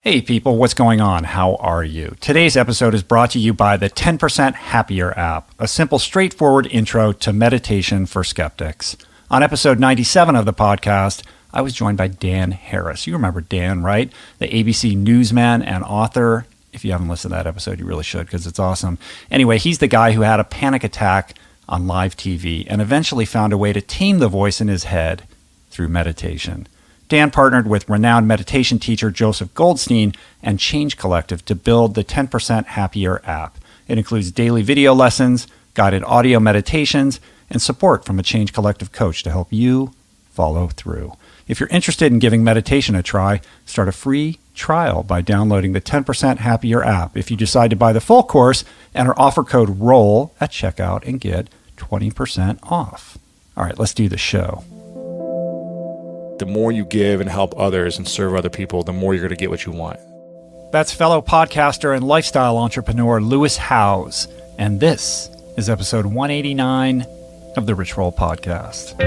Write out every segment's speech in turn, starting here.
Hey people, what's going on? How are you? Today's episode is brought to you by the 10% Happier app, a simple, straightforward intro to meditation for skeptics. On episode 97 of the podcast, I was joined by Dan Harris. You remember Dan, right? The ABC newsman and author. If you haven't listened to that episode, you really should because it's awesome. Anyway, he's the guy who had a panic attack on live TV and eventually found a way to tame the voice in his head through meditation. Dan partnered with renowned meditation teacher Joseph Goldstein and Change Collective to build the 10% Happier app. It includes daily video lessons, guided audio meditations, and support from a Change Collective coach to help you follow through. If you're interested in giving meditation a try, start a free trial by downloading the 10% Happier app. If you decide to buy the full course, enter offer code ROLL at checkout and get 20% off. All right, let's do the show. The more you give and help others and serve other people, the more you're going to get what you want. That's fellow podcaster and lifestyle entrepreneur Lewis Howes, and this is episode 189 of the Rich Roll Podcast.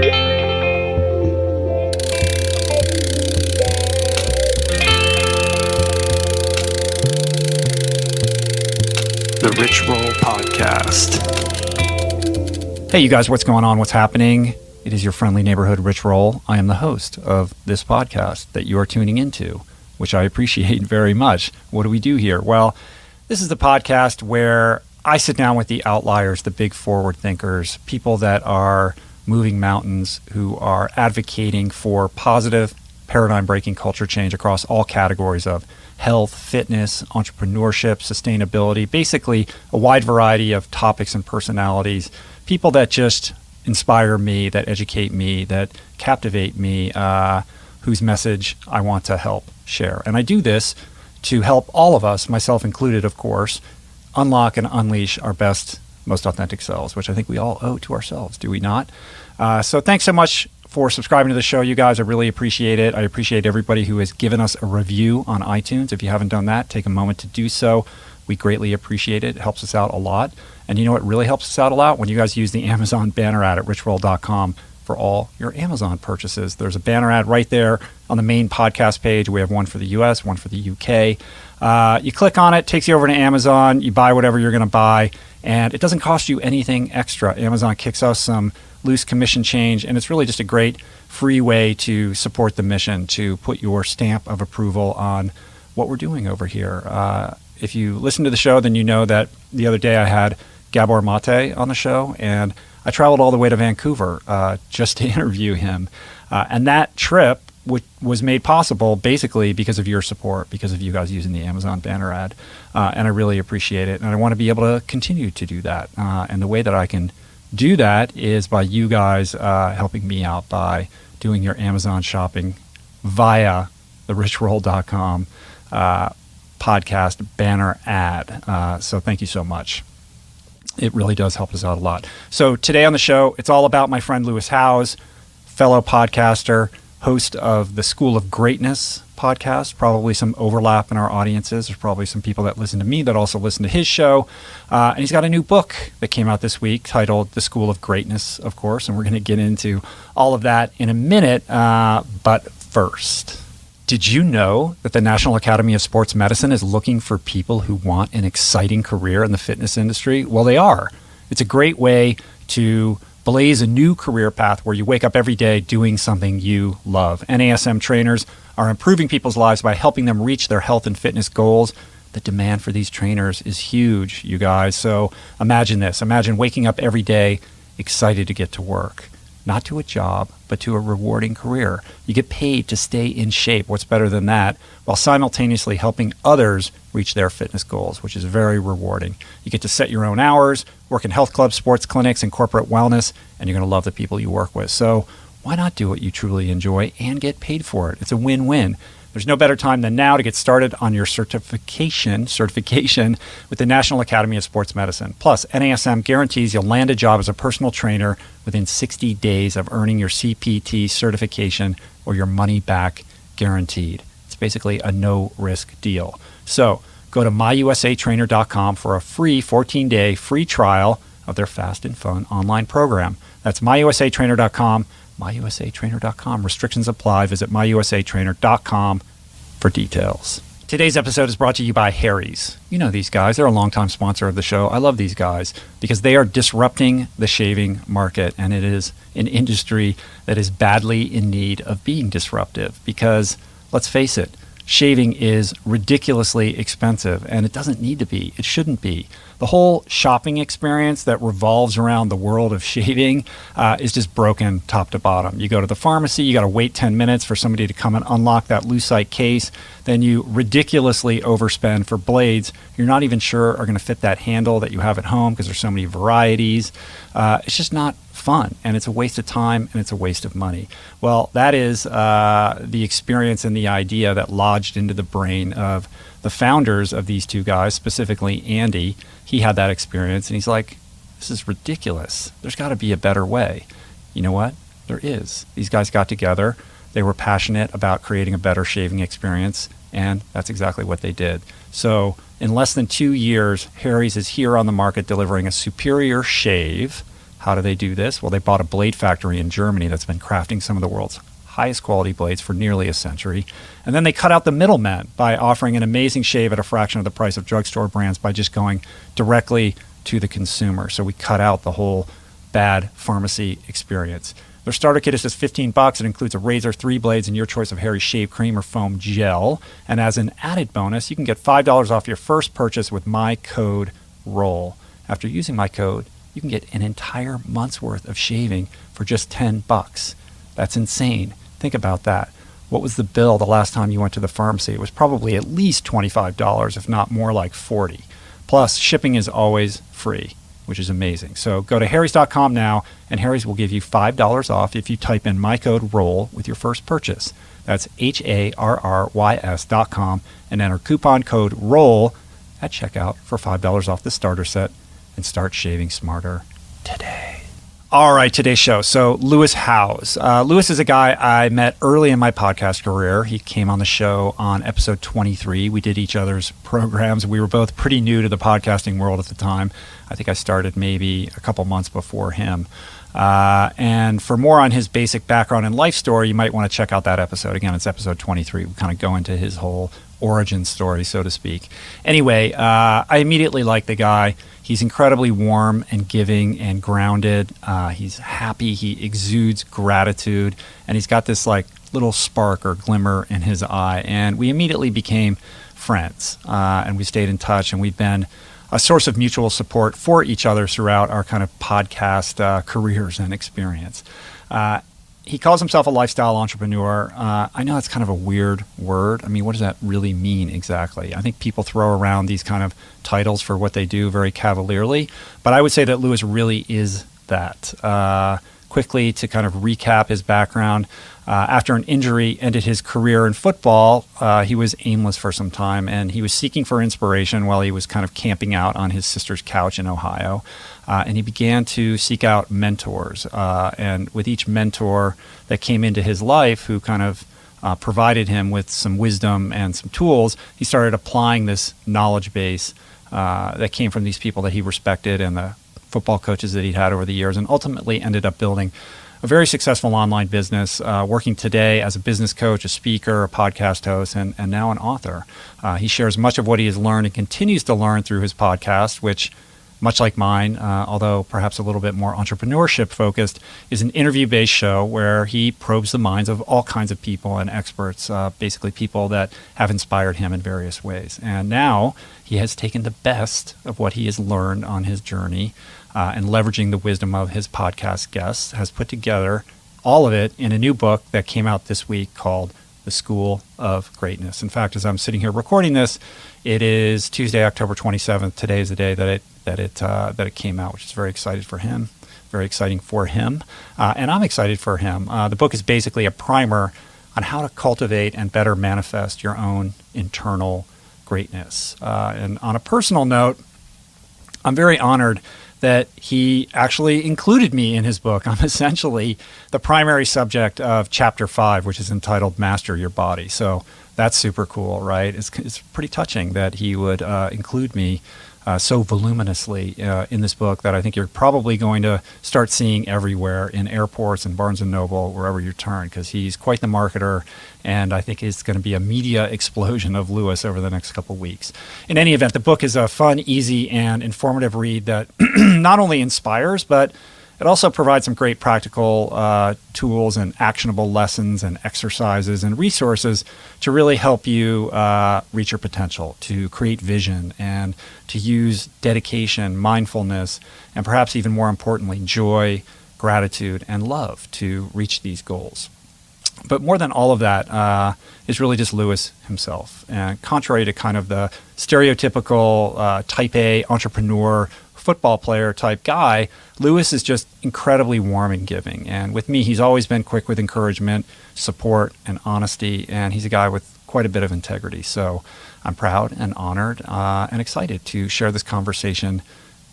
The Rich Roll Podcast. Hey, you guys, what's going on? What's happening? It is your friendly neighborhood Rich Roll. I am the host of this podcast that you are tuning into, which I appreciate very much. What do we do here? Well, this is the podcast where I sit down with the outliers, the big forward thinkers, people that are moving mountains, who are advocating for positive, paradigm-breaking culture change across all categories of health, fitness, entrepreneurship, sustainability, basically a wide variety of topics and personalities, people that just inspire me, that educate me, that captivate me, whose message I want to help share. And I do this to help all of us, myself included, of course, unlock and unleash our best, most authentic selves, which I think we all owe to ourselves, do we not? So thanks so much for subscribing to the show, you guys. I really appreciate it. I appreciate everybody who has given us a review on iTunes. If you haven't done that, take a moment to do so. We greatly appreciate it. It helps us out a lot. And you know what really helps us out a lot? When you guys use the Amazon banner ad at richroll.com for all your Amazon purchases. There's a banner ad right there on the main podcast page. We have one for the US, one for the UK. You click on it, takes you over to Amazon. You buy whatever you're going to buy, and it doesn't cost you anything extra. Amazon kicks us some loose commission change, and it's really just a great free way to support the mission, to put your stamp of approval on what we're doing over here. If you listen to the show, then you know that the other day I had Gabor Mate on the show, and I traveled all the way to Vancouver just to interview him. And that trip was made possible basically because of your support, because of you guys using the Amazon banner ad. And I really appreciate it. And I want to be able to continue to do that. And the way that I can do that is by you guys helping me out by doing your Amazon shopping via the richroll.com podcast banner ad. So thank you so much. It really does help us out a lot. So today on the show, it's all about my friend Lewis Howes, fellow podcaster, host of the School of Greatness podcast. Probably some overlap in our audiences. There's probably some people that listen to me that also listen to his show. And he's got a new book that came out this week titled The School of Greatness, of course. And we're going to get into all of that in a minute. But first, did you know that the National Academy of Sports Medicine is looking for people who want an exciting career in the fitness industry? Well, they are. It's a great way to blaze a new career path where you wake up every day doing something you love. NASM trainers are improving people's lives by helping them reach their health and fitness goals. The demand for these trainers is huge, you guys. So imagine this. Imagine waking up every day excited to get to work. Not to a job, but to a rewarding career. You get paid to stay in shape. What's better than that? While simultaneously helping others reach their fitness goals, which is very rewarding. You get to set your own hours, work in health clubs, sports clinics, and corporate wellness, and you're going to love the people you work with. So why not do what you truly enjoy and get paid for it? It's a win-win. There's no better time than now to get started on your certification with the National Academy of Sports Medicine. Plus, NASM guarantees you'll land a job as a personal trainer within 60 days of earning your CPT certification or your money back guaranteed. It's basically a no-risk deal. So go to myusatrainer.com for a free 14-day free trial of their fast and fun online program. That's myusatrainer.com. myusatrainer.com. Restrictions apply. Visit myusatrainer.com for details. Today's episode is brought to you by Harry's. You know these guys. They're a longtime sponsor of the show. I love these guys because they are disrupting the shaving market, and it is an industry that is badly in need of being disruptive because, let's face it, shaving is ridiculously expensive, and it doesn't need to be. It shouldn't be. The whole shopping experience that revolves around the world of shaving is just broken top to bottom. You go to the pharmacy, you got to wait 10 minutes for somebody to come and unlock that lucite case. Then you ridiculously overspend for blades you're not even sure are going to fit that handle that you have at home because there's so many varieties. It's just not fun, and it's a waste of time, and it's a waste of money. Well, that is the experience and the idea that lodged into the brain of the founders of these two guys, specifically Andy. He had that experience, and he's like, this is ridiculous. There's got to be a better way. You know what? There is. These guys got together. They were passionate about creating a better shaving experience, and that's exactly what they did. So in less than 2 years, Harry's is here on the market delivering a superior shave. How do they do this? Well, they bought a blade factory in Germany that's been crafting some of the world's highest quality blades for nearly a century. And then they cut out the middlemen by offering an amazing shave at a fraction of the price of drugstore brands by just going directly to the consumer. So we cut out the whole bad pharmacy experience. Their starter kit is just $15. It includes a razor, 3 blades, and your choice of Harry's shave cream or foam gel. And as an added bonus, you can get $5 off your first purchase with my code ROLL. After using my code, you can get an entire month's worth of shaving for just $10. That's insane. Think about that. What was the bill the last time you went to the pharmacy? It was probably at least $25, if not more like $40. Plus, shipping is always free, which is amazing. So go to harrys.com now, and Harry's will give you $5 off if you type in my code ROLL with your first purchase. That's HARRYS.com, and enter coupon code ROLL at checkout for $5 off the starter set, and start shaving smarter today. All right, today's show. So Lewis Howes. Lewis is a guy I met early in my podcast career. He came on the show on episode 23. We did each other's programs. We were both pretty new to the podcasting world at the time. I think I started maybe a couple months before him. And for more on his basic background and life story, you might want to check out that episode. Again, it's episode 23. We kind of go into his whole origin story, so to speak. Anyway, I immediately liked the guy. He's incredibly warm and giving and grounded. He's happy. He exudes gratitude. And he's got this like little spark or glimmer in his eye. And we immediately became friends. And we stayed in touch. And we've been a source of mutual support for each other throughout our kind of podcast careers and experience. He calls himself a lifestyle entrepreneur. I know that's kind of a weird word. I mean, what does that really mean exactly? I think people throw around these kind of titles for what they do very cavalierly, but I would say that Lewis really is that. Quickly, to kind of recap his background, after an injury ended his career in football, he was aimless for some time, and he was seeking for inspiration while he was kind of camping out on his sister's couch in Ohio. And he began to seek out mentors. And with each mentor that came into his life who kind of provided him with some wisdom and some tools, he started applying this knowledge base that came from these people that he respected and the football coaches that he'd had over the years, and ultimately ended up building a very successful online business, working today as a business coach, a speaker, a podcast host, and now an author. He shares much of what he has learned and continues to learn through his podcast, which, much like mine, although perhaps a little bit more entrepreneurship focused, is an interview-based show where he probes the minds of all kinds of people and experts, basically people that have inspired him in various ways. And now he has taken the best of what he has learned on his journey and leveraging the wisdom of his podcast guests, has put together all of it in a new book that came out this week called The School of Greatness. In fact, as I'm sitting here recording this, it is Tuesday, October 27th. Today is the day that it came out, which is very exciting for him, and I'm excited for him. The book is basically a primer on how to cultivate and better manifest your own internal greatness. And on a personal note, I'm very honored that he actually included me in his book. I'm essentially the primary subject of Chapter 5, which is entitled Master Your Body. So that's super cool, right? It's pretty touching that he would include me so voluminously in this book that I think you're probably going to start seeing everywhere in airports and Barnes & Noble, wherever you turn, because he's quite the marketer, and I think it's going to be a media explosion of Lewis over the next couple of weeks. In any event, the book is a fun, easy, and informative read that not only inspires, but it also provides some great practical tools and actionable lessons and exercises and resources to really help you reach your potential, to create vision, and to use dedication, mindfulness, and perhaps even more importantly, joy, gratitude, and love to reach these goals. But more than all of that is really just Lewis himself. And contrary to kind of the stereotypical type A entrepreneur, football player type guy, Lewis is just incredibly warm and giving. And with me, he's always been quick with encouragement, support, and honesty. And he's a guy with quite a bit of integrity. So I'm proud and honored and excited to share this conversation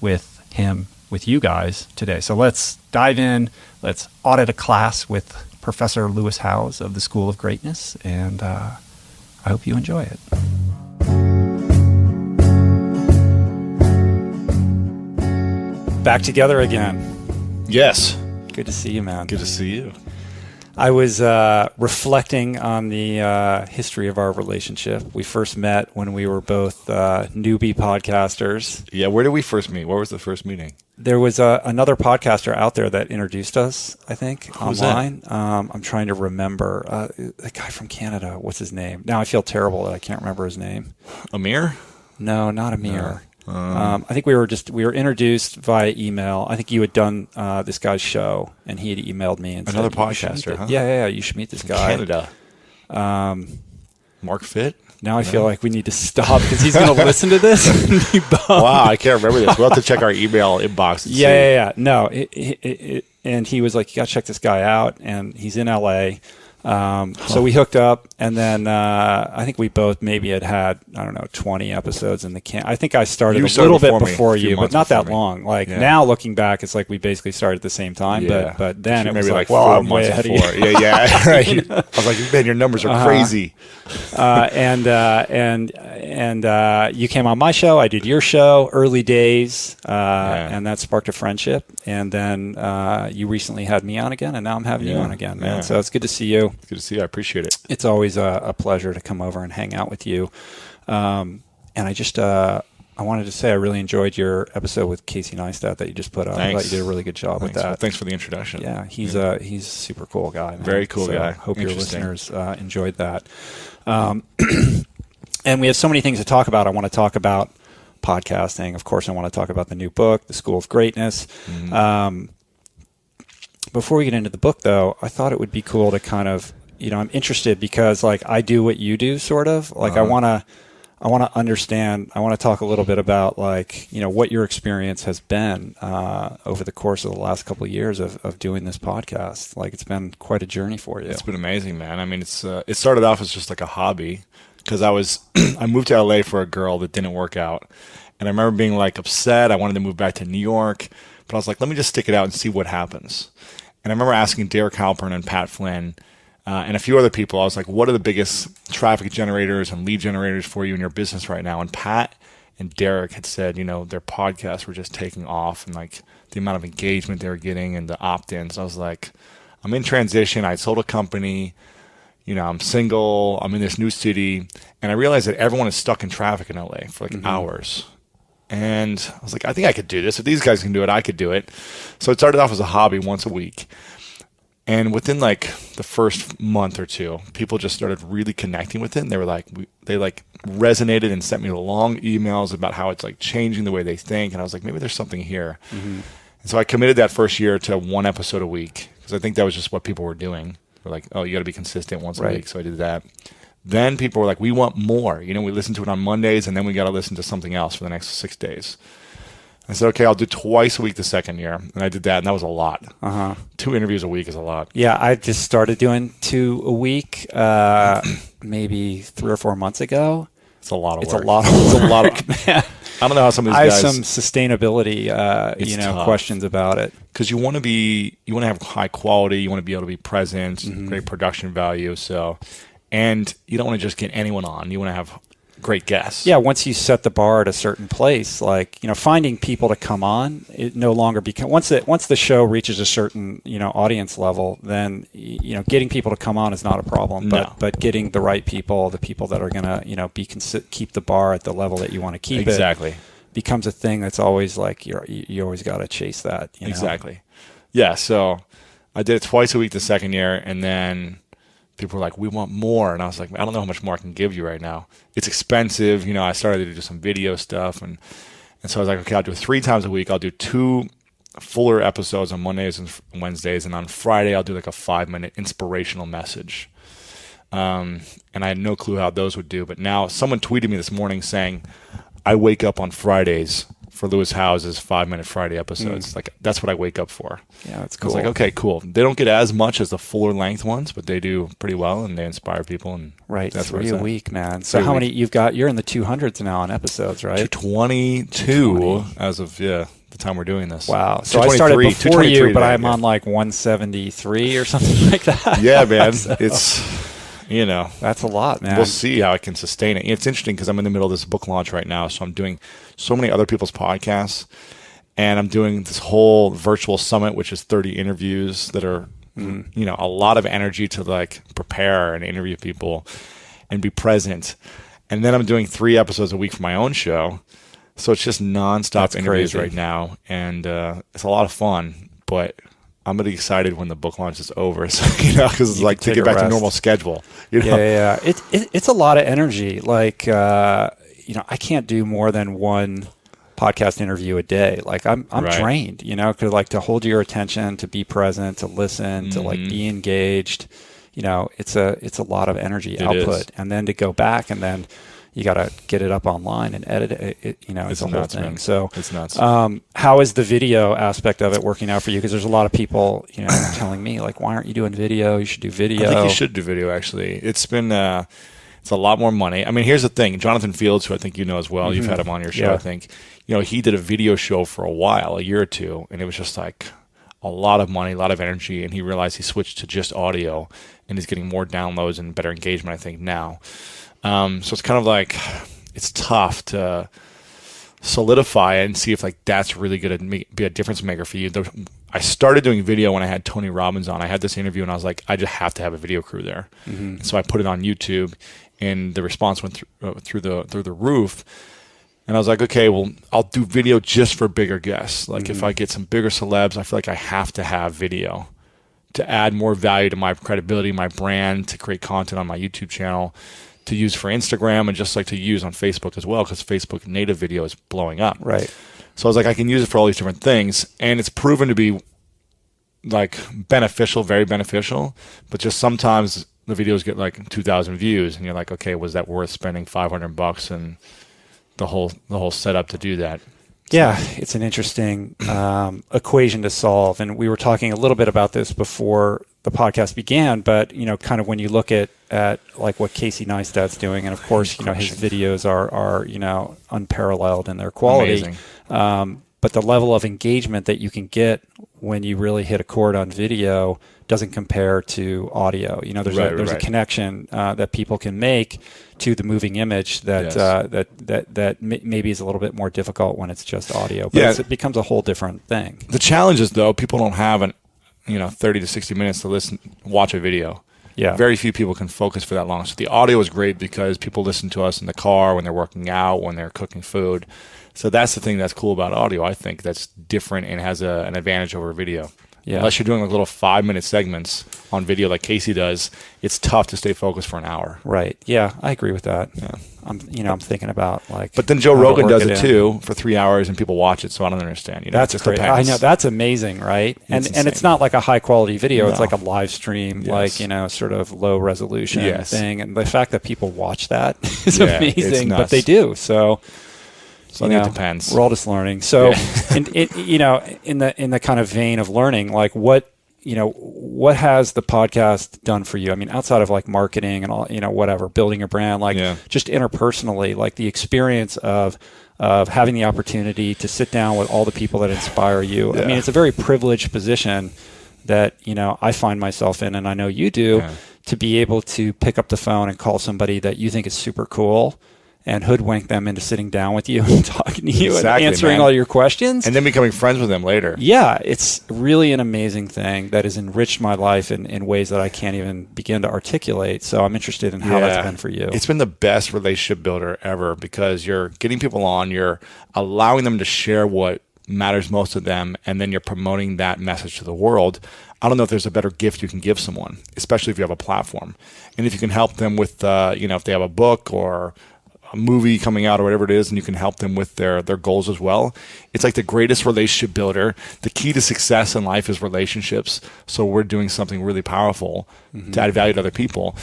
with him, with you guys today. So let's dive in. Let's audit a class with Professor Lewis Howes of the School of Greatness. And I hope you enjoy it. Back together again. Yes. Good to see you, man. Good to see you. I was reflecting on the history of our relationship. We first met when we were both newbie podcasters. Yeah, where did we first meet? Where was the first meeting? There was another podcaster out there that introduced us, I think, Who's online. I'm trying to remember. The guy from Canada, what's his name? Now I feel terrible that I can't remember his name. Amir? No, not Amir. I think we were introduced via email. I think you had done this guy's show, and he had emailed me and another said, podcaster, huh? Yeah, you should meet this guy. Canada. Mark Fitt? Now I feel like we need to stop because he's going to listen to this and be bummed. Wow, I can't remember this. We'll have to check our email inbox. And see. Yeah. No, and he was like, you got to check this guy out, and he's in LA. So we hooked up, and then I think we both maybe had I don't know, 20 episodes in the can. I think I started a little bit before you, but not that long. Like now looking back, it's like we basically started at the same time. Yeah. But then it was maybe like, 4 I'm way months ahead before. of you. Yeah. Right. I was like, man, your numbers are crazy. And you came on my show. I did your show. Early days, and that sparked a friendship. And then you recently had me on again, and now I'm having you on again, man. So it's good to see you. It's good to see you. I appreciate it. It's always a pleasure to come over and hang out with you. And I just I wanted to say I really enjoyed your episode with Casey Neistat that you just put up. Thanks. I thought you did a really good job with that. Well, thanks for the introduction. Yeah, he's a super cool guy, man. Very cool guy. Hope your listeners enjoyed that. And we have so many things to talk about. I want to talk about podcasting. Of course, I want to talk about the new book, The School of Greatness. Mm-hmm. Before we get into the book, though, I thought it would be cool to kind of, I'm interested because like I do what you do, sort of. Like I want to understand. I want to talk a little bit about like what your experience has been over the course of the last couple of years of doing this podcast. Like it's been quite a journey for you. It's been amazing, man. I mean, it started off as just like a hobby because I moved to LA for a girl that didn't work out, and I remember being like upset. I wanted to move back to New York, but I was like, let me just stick it out and see what happens. And I remember asking Derek Halpern and Pat Flynn and a few other people, I was like, what are the biggest traffic generators and lead generators for you in your business right now? And Pat and Derek had said, their podcasts were just taking off and like the amount of engagement they were getting and the opt-ins. I was like, I'm in transition. I sold a company. I'm single. I'm in this new city. And I realized that everyone is stuck in traffic in LA for like hours. And I was like, I think I could do this. If these guys can do it, I could do it. So it started off as a hobby once a week. And within like the first month or two, people just started really connecting with it. And they were like, they resonated and sent me long emails about how it's like changing the way they think. And I was like, maybe there's something here. Mm-hmm. And so I committed that first year to one episode a week because I think that was just what people were doing. They're like, oh, you got to be consistent once a week. So I did that. Then people were like, we want more. We listen to it on Mondays, and then we got to listen to something else for the next 6 days. I said, okay, I'll do twice a week the second year. And I did that, and that was a lot. 2 interviews a week is a lot. Yeah, I just started doing 2 a week maybe 3 or 4 months ago. It's a lot of work. It's a lot of work, man. I don't know how some of these guys... I have some sustainability questions about it. Because you want to have high quality, you want to be able to be present, great production value, and you don't want to just get anyone on. You want to have great guests. Yeah, once you set the bar at a certain place, like, finding people to come on, it no longer becomes, once the show reaches a certain, audience level, then, getting people to come on is not a problem. But getting the right people, the people that are going to, keep the bar at the level that you want to keep exactly. it, becomes a thing that's always like, you always got to chase that. Exactly. Yeah, so I did it twice a week the second year, and then people were like, we want more. And I was like, I don't know how much more I can give you right now. It's expensive. I started to do some video stuff. And so I was like, okay, I'll do it 3 times a week. I'll do 2 fuller episodes on Mondays and Wednesdays. And on Friday, I'll do like a 5-minute inspirational message. And I had no clue how those would do. But now someone tweeted me this morning saying, I wake up on Fridays for Lewis Howes's 5-minute Friday episodes. Like, that's what I wake up for. Yeah, that's cool. I was like, okay, cool. They don't get as much as the fuller length ones, but they do pretty well, and they inspire people. And right, that's 3 a week, man. So how many you've got? You're in the 200s now on episodes, right? 222 as of the time we're doing this. Wow. So I started before you, but I'm on like 173 or something like that. Yeah, man. It's... that's a lot, man. We'll see how I can sustain it. It's interesting because I'm in the middle of this book launch right now, so I'm doing so many other people's podcasts, and I'm doing this whole virtual summit, which is 30 interviews that are, a lot of energy to like prepare and interview people and be present. And then I'm doing 3 episodes a week for my own show, so it's just nonstop interviews right now, and it's a lot of fun, but I'm going to be excited when the book launch is over, so, because it's like to get back to normal schedule. Yeah. It's a lot of energy. Like, I can't do more than 1 podcast interview a day. Like, I'm drained, because like to hold your attention, to be present, to listen, to like be engaged, it's a lot of energy output. And then to go back and then you got to get it up online and edit it. It's a whole thing. Man. So it's nuts. How is the video aspect of it working out for you? Because there's a lot of people, telling me like, why aren't you doing video? You should do video. I think you should do video. Actually, it's been it's a lot more money. I mean, here's the thing: Jonathan Fields, who I think you know as well, you've had him on your show. I think he did a video show for a while, a year or two, and it was just like a lot of money, a lot of energy, and he realized he switched to just audio, and he's getting more downloads and better engagement, I think, now. So it's kind of like, it's tough to solidify it and see if like that's really going to be a difference maker for you. I started doing video when I had Tony Robbins on. I had this interview and I was like, I just have to have a video crew there. So I put it on YouTube, and the response went through the roof. And I was like, okay, well, I'll do video just for bigger guests. Like if I get some bigger celebs, I feel like I have to have video to add more value to my credibility, my brand, to create content on my YouTube channel, to use for Instagram, and just like to use on Facebook as well, because Facebook native video is blowing up. Right. So I was like, I can use it for all these different things, and it's proven to be like beneficial, very beneficial. But just sometimes the videos get like 2,000 views, and you're like, okay, was that worth spending $500 and the whole setup to do that? Yeah, it's an interesting equation to solve, and we were talking a little bit about this before the podcast began. But kind of when you look at like what Casey Neistat's doing, and of course, his videos are unparalleled in their quality. Amazing. But the level of engagement that you can get when you really hit a chord on video doesn't compare to audio. There's a connection that people can make to the moving image that maybe is a little bit more difficult when it's just audio. But it becomes a whole different thing. The challenge is, though, people don't have 30 to 60 minutes to watch a video. Yeah. Very few people can focus for that long. So the audio is great because people listen to us in the car, when they're working out, when they're cooking food. So that's the thing that's cool about audio, I think, that's different and has an advantage over video. Yeah. Unless you're doing like little 5-minute segments on video like Casey does, it's tough to stay focused for an hour. Right. Yeah, I agree with that. Yeah. I'm thinking about like. But then Joe Rogan does it too for 3 hours, and people watch it. So I don't understand. That's great. I know, that's amazing, right? And it's not like a high quality video. No. It's like a live stream, like sort of low resolution thing. And the fact that people watch that is amazing. But they do. So it depends. We're all just learning. So, in the kind of vein of learning, like what has the podcast done for you? I mean, outside of like marketing and all, whatever, building your brand, like just interpersonally, like the experience of having the opportunity to sit down with all the people that inspire you. Yeah. I mean, it's a very privileged position that, I find myself in, and I know you do, to be able to pick up the phone and call somebody that you think is super cool and hoodwink them into sitting down with you and talking to you Exactly, and answering man. all your questions. And then becoming friends with them later. Yeah, it's really an amazing thing that has enriched my life in ways that I can't even begin to articulate. So I'm interested in how that's been for you. It's been the best relationship builder ever because you're getting people on, you're allowing them to share what matters most to them, and then you're promoting that message to the world. I don't know if there's a better gift you can give someone, especially if you have a platform. And if you can help them with, if they have a book or a movie coming out or whatever it is, and you can help them with their goals as well. It's like the greatest relationship builder. The key to success in life is relationships. So we're doing something really powerful to add value to other people.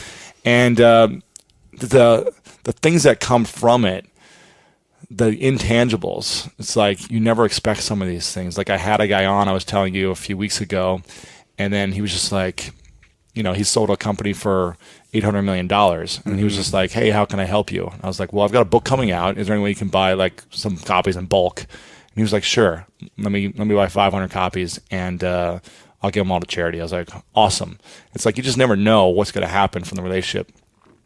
And the things that come from it, the intangibles, it's like you never expect some of these things. Like I had a guy on, I was telling you a few weeks ago, and then he was just like, he sold a company for $800 million. And he was just like, hey, how can I help you? And I was like, well, I've got a book coming out. Is there any way you can buy like some copies in bulk? And he was like, sure. Let me buy 500 copies and I'll give them all to charity. I was like, awesome. It's like you just never know what's going to happen from the relationship.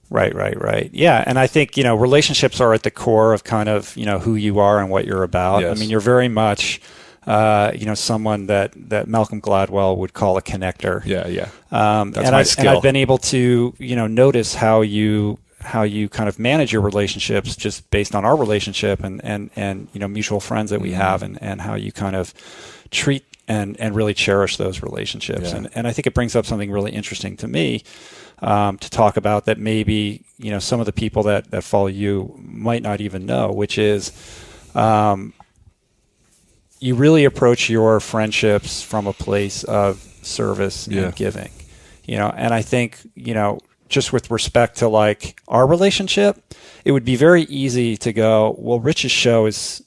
Right. Yeah. And I think, relationships are at the core of kind of, who you are and what you're about. Yes. I mean, you're very much, someone that Malcolm Gladwell would call a connector. Yeah. That's my skill. And I've been able to, notice how you kind of manage your relationships just based on our relationship and mutual friends that we have and how you kind of treat and really cherish those relationships. Yeah. And I think it brings up something really interesting to me. To talk about that maybe some of the people that follow you might not even know, which is you really approach your friendships from a place of service and giving, and I think just with respect to like our relationship, it would be very easy to go, well, Rich's show is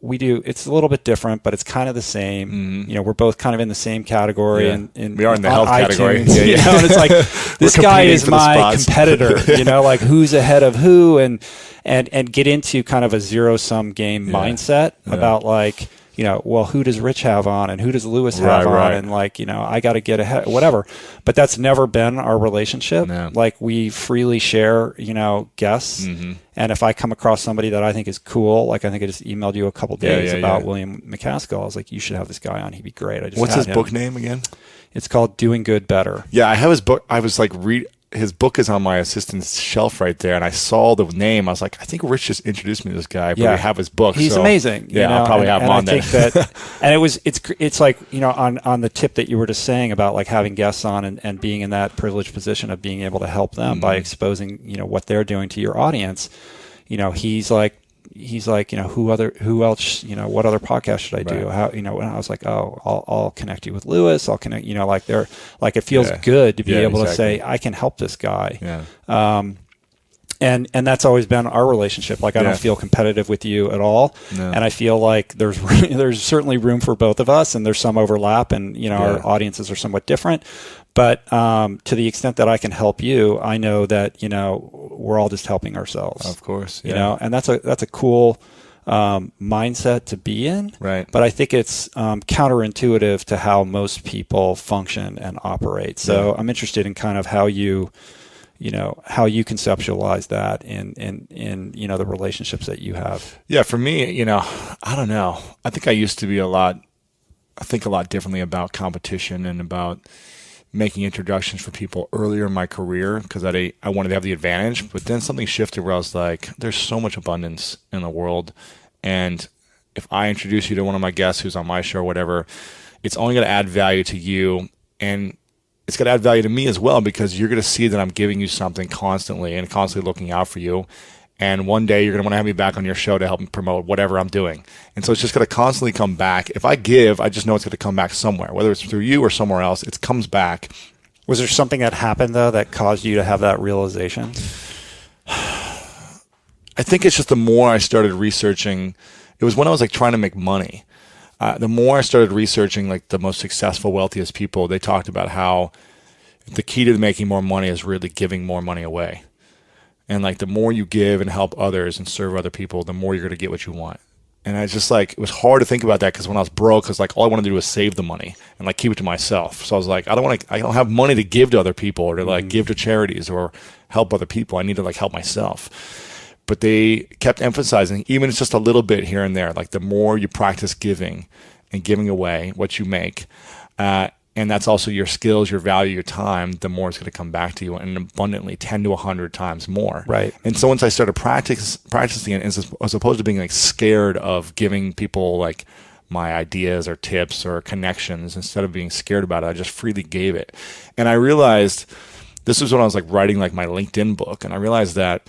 it's a little bit different, but it's kind of the same. We're both kind of in the same category. Yeah. And we are in the health category. And it's like, this guy is my competitor, like who's ahead of who and get into kind of a zero-sum game mindset about like, well, who does Rich have on and who does Lewis have on? And like, I got to get ahead, whatever. But that's never been our relationship. No. Like we freely share, guests. And if I come across somebody that I think is cool, like I think I just emailed you a couple days about William McCaskill. I was like, you should have this guy on. He'd be great. What's his book name again? It's called Doing Good Better. Yeah, I have his book. I was like, his book is on my assistant's shelf right there, and I saw the name. I was like, I think Rich just introduced me to this guy, but we have his book. He's amazing. Yeah, I'll probably have him on there. And it's like, on the tip that you were just saying about like having guests on and being in that privileged position of being able to help them by exposing, what they're doing to your audience. He's like, who else, what other podcast should I do? How, and I was like, I'll connect you with Lewis. I'll connect, it feels good to be able to say, I can help this guy. Yeah. And that's always been our relationship. Like I don't feel competitive with you at all. No. And I feel like there's certainly room for both of us and there's some overlap and, our audiences are somewhat different. But to the extent that I can help you, I know that, we're all just helping ourselves. Of course. Yeah. And that's a cool mindset to be in. Right. But I think it's counterintuitive to how most people function and operate. So I'm interested in kind of how you conceptualize that in the relationships that you have. Yeah, for me, I don't know. I think I used to be think a lot differently about competition and about making introductions for people earlier in my career because I wanted to have the advantage. But then something shifted where I was like, there's so much abundance in the world. And if I introduce you to one of my guests who's on my show or whatever, it's only going to add value to you. And it's going to add value to me as well because you're going to see that I'm giving you something constantly and constantly looking out for you. And one day you're going to want to have me back on your show to help me promote whatever I'm doing. And so it's just going to constantly come back. If I give, I just know it's going to come back somewhere, whether it's through you or somewhere else. It comes back. Was there something that happened, though, that caused you to have that realization? I think it's just the more I started researching, it was when I was like trying to make money. The more I started researching like the most successful, wealthiest people, they talked about how the key to making more money is really giving more money away. And like the more you give and help others and serve other people, the more you're going to get what you want. And I just like, it was hard to think about that because when I was broke, because like all I wanted to do was save the money and like keep it to myself. So I was like, I don't have money to give to other people or to like give to charities or help other people. I need to like help myself. but they kept emphasizing, even it's just a little bit here and there, like the more you practice giving and giving away what you make, and that's also your skills, your value, your time, the more it's going to come back to you, and abundantly 10 to 100 times more. Right. And so once I started practicing it, as opposed to being like scared of giving people like my ideas or tips or connections, instead of being scared about it, I just freely gave it. And I realized, this was when I was like writing like my LinkedIn book, and I realized that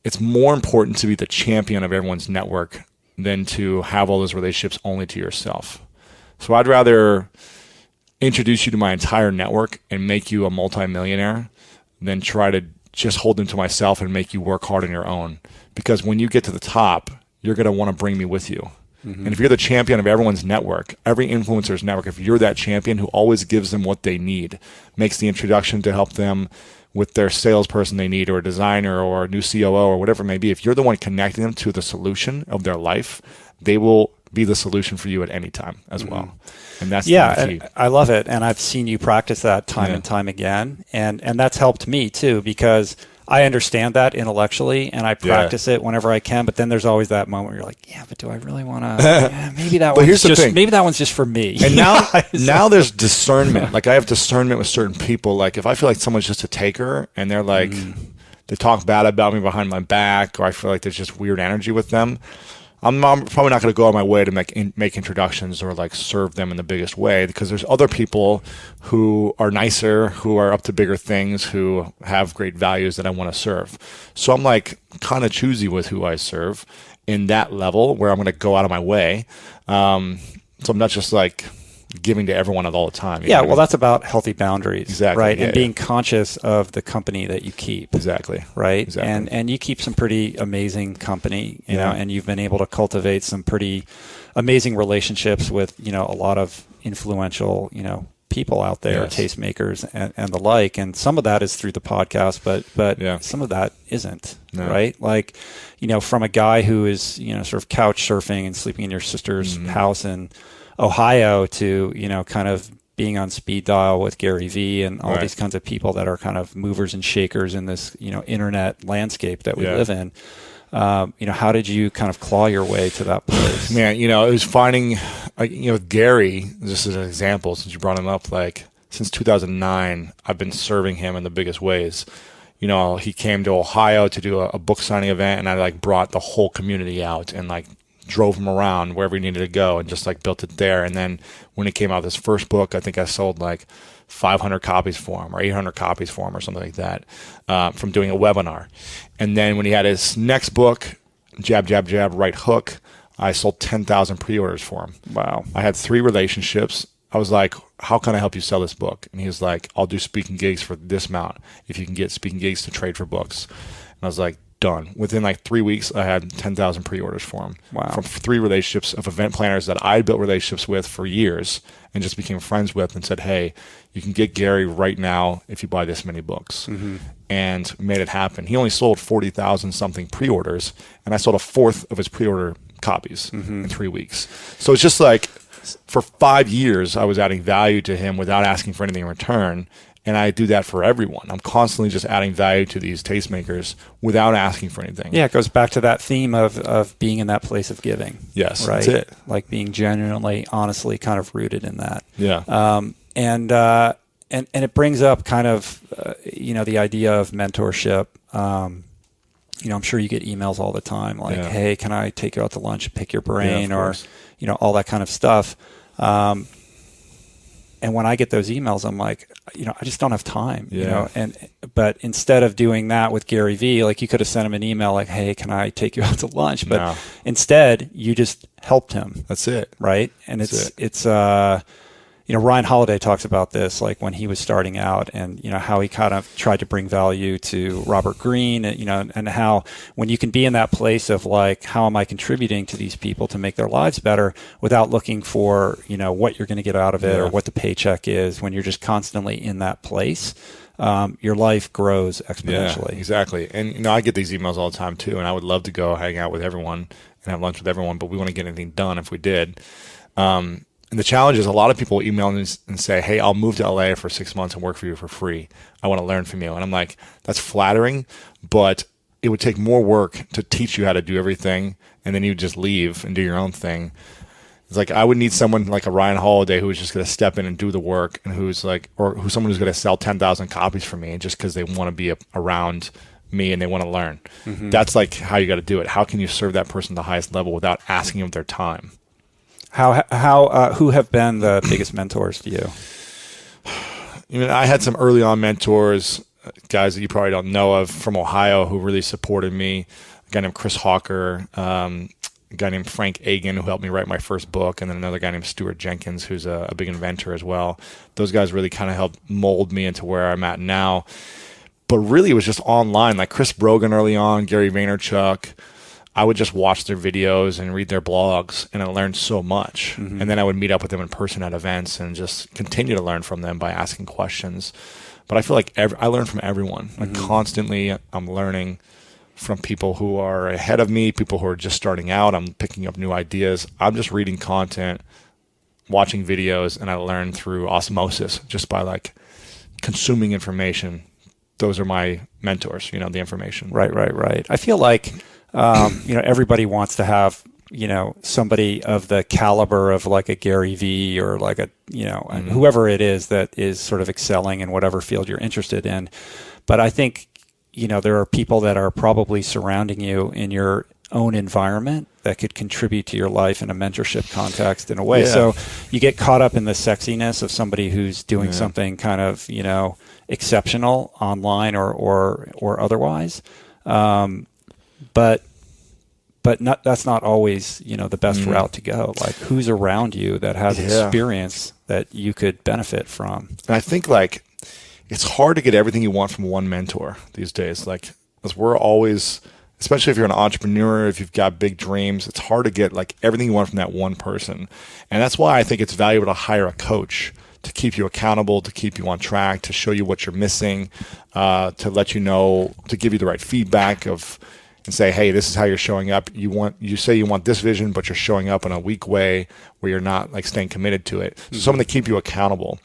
it's more important to be the champion of everyone's network than to have all those relationships only to yourself. So I'd rather introduce you to my entire network and make you a multimillionaire than try to just hold them to myself and make you work hard on your own. Because when you get to the top, you're going to want to bring me with you. And if you're the champion of everyone's network, every influencer's network, if you're that champion who always gives them what they need, makes the introduction to help them with their salesperson they need, or a designer, or a new COO, or whatever it may be, if you're the one connecting them to the solution of their life, they will be the solution for you at any time as well. And that's the key. I love it. And I've seen you practice that time and time again. And that's helped me too, because I understand that intellectually and I practice it whenever I can. But then there's always that moment where you're like, yeah, but do I really want to? Maybe that one's just for me. And now there's discernment. Like I have discernment with certain people. Like if I feel like someone's just a taker and they're like, they talk bad about me behind my back, or I feel like there's just weird energy with them, I'm probably not going to go out of my way to make introductions or like serve them in the biggest way, because there's other people who are nicer, who are up to bigger things, who have great values that I want to serve. So I'm like kind of choosy with who I serve in that level where I'm going to go out of my way. So I'm not just like giving to everyone all the time. Yeah, well, that's about healthy boundaries. Exactly. Right. Yeah, and being conscious of the company that you keep. Exactly. Right. Exactly. And you keep some pretty amazing company, you know, and you've been able to cultivate some pretty amazing relationships with, you know, a lot of influential, you know, people out there, tastemakers and the like. And some of that is through the podcast, but some of that isn't, right? Like, you know, from a guy who is, you know, sort of couch surfing and sleeping in your sister's house in Ohio to, you know, kind of being on speed dial with Gary Vee and all these kinds of people that are kind of movers and shakers in this, you know, internet landscape that we live in. You know, how did you kind of claw your way to that place? Man, you know, it was finding, you know, Gary, just as an example, since you brought him up, like since 2009, I've been serving him in the biggest ways. You know, he came to Ohio to do a book signing event, and I like brought the whole community out and like drove him around wherever he needed to go and just like built it there. And then when he came out with his first book, I think I sold like 500 copies for him or 800 copies for him or something like that, from doing a webinar. And then when he had his next book, Jab, Jab, Jab, Right Hook, I sold 10,000 pre-orders for him. Wow. I had 3 relationships. I was like, how can I help you sell this book? And he was like, I'll do speaking gigs for this amount if you can get speaking gigs to trade for books. And I was like, done. Within like 3 weeks, I had 10,000 pre-orders for him. Wow. From 3 relationships of event planners that I built relationships with for years and just became friends with, and said, hey, you can get Gary right now if you buy this many books. And made it happen. He only sold 40,000 something pre-orders, and I sold a fourth of his pre-order copies in 3 weeks. So it's just like, for 5 years, I was adding value to him without asking for anything in return. And I do that for everyone. I'm constantly just adding value to these tastemakers without asking for anything. Yeah, it goes back to that theme of being in that place of giving. Yes, right? That's it. Like being genuinely, honestly kind of rooted in that. Yeah. And it brings up kind of, you know, the idea of mentorship. You know, I'm sure you get emails all the time like, hey, can I take you out to lunch and pick your brain, or, you know, all that kind of stuff. And when I get those emails, I'm like, you know, I just don't have time, you know, but instead of doing that with Gary Vee, like you could have sent him an email like, hey, can I take you out to lunch? But instead you just helped him. That's it. Right. And it's you know, Ryan Holiday talks about this, like when he was starting out, and, you know, how he kind of tried to bring value to Robert Greene, you know, and how when you can be in that place of like, how am I contributing to these people to make their lives better without looking for, you know, what you're going to get out of it or what the paycheck is, when you're just constantly in that place, your life grows exponentially. Yeah, exactly. And, you know, I get these emails all the time too, and I would love to go hang out with everyone and have lunch with everyone, but we want to get anything done if we did. And the challenge is a lot of people email me and say, hey, I'll move to LA for 6 months and work for you for free. I want to learn from you. And I'm like, that's flattering, but it would take more work to teach you how to do everything, and then you just leave and do your own thing. It's like I would need someone like a Ryan Holiday who was just going to step in and do the work, and who's like, or who's someone who's going to sell 10,000 copies for me just because they want to be around me and they want to learn. Mm-hmm. That's like how you got to do it. How can you serve that person at the highest level without asking them their time? Who have been the biggest mentors to you? I had some early on mentors, guys that you probably don't know of from Ohio who really supported me. A guy named Chris Hawker, a guy named Frank Agan who helped me write my first book, and then another guy named Stuart Jenkins who's a big inventor as well. Those guys really kind of helped mold me into where I'm at now. But really it was just online, like Chris Brogan early on, Gary Vaynerchuk. I would just watch their videos and read their blogs, and I learned so much. Mm-hmm. And then I would meet up with them in person at events and just continue to learn from them by asking questions. But I feel like I learn from everyone. Like constantly I'm learning from people who are ahead of me, people who are just starting out. I'm picking up new ideas. I'm just reading content, watching videos, and I learn through osmosis just by like consuming information. Those are my mentors, the information. Right. I feel like everybody wants to have, somebody of the caliber of like a Gary Vee or like a, whoever it is that is sort of excelling in whatever field you're interested in. But I think, there are people that are probably surrounding you in your own environment that could contribute to your life in a mentorship context in a way. Yeah. So you get caught up in the sexiness of somebody who's doing something kind of, exceptional online or otherwise. But that's not always, the best route to go. Like who's around you that has experience that you could benefit from. And I think like it's hard to get everything you want from one mentor these days. Like as we're always, especially if you're an entrepreneur, if you've got big dreams, it's hard to get like everything you want from that one person. And that's why I think it's valuable to hire a coach to keep you accountable, to keep you on track, to show you what you're missing, to let you know, to give you the right feedback and say, hey, this is how you're showing up. You say you want this vision, but you're showing up in a weak way where you're not like staying committed to it. So someone to keep you accountable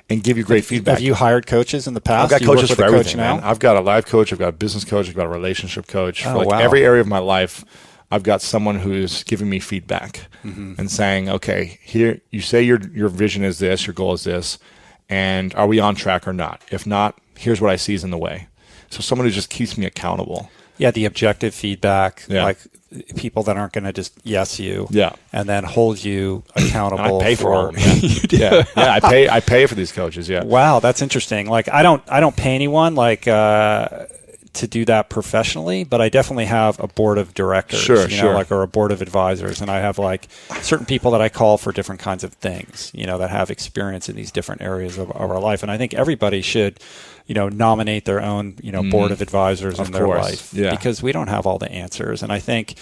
and give you great feedback. Have you hired coaches in the past? I've got coaches for everything, man. I've got a life coach, I've got a business coach, I've got a relationship coach. For every area of my life, I've got someone who's giving me feedback and saying, okay, here you say your vision is this, your goal is this, and are we on track or not? If not, here's what I see is in the way. So someone who just keeps me accountable. Yeah, the objective feedback, like people that aren't going to just yes you, and then hold you accountable. And I pay for all of them. Yeah. I pay for these coaches. Yeah. Wow, that's interesting. Like I don't pay anyone like to do that professionally, but I definitely have a board of directors, or a board of advisors, and I have like certain people that I call for different kinds of things, that have experience in these different areas of our life, and I think everybody should. Nominate their own, board of advisors in their life because we don't have all the answers. And I think,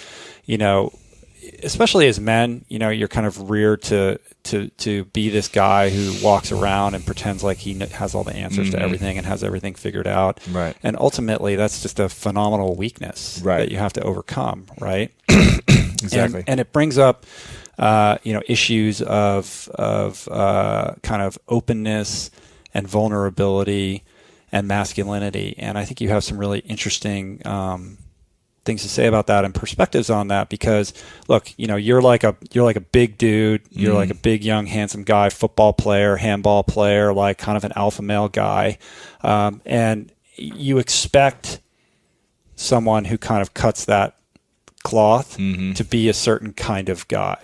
especially as men, you're kind of reared to be this guy who walks around and pretends like he has all the answers to everything and has everything figured out. Right. And ultimately, that's just a phenomenal weakness that you have to overcome. Right. Exactly. And it brings up, issues of kind of openness and vulnerability and masculinity. And I think you have some really interesting things to say about that and perspectives on that because look, you're like a big dude, you're like a big young handsome guy, football player, handball player, like kind of an alpha male guy. And you expect someone who kind of cuts that cloth to be a certain kind of guy,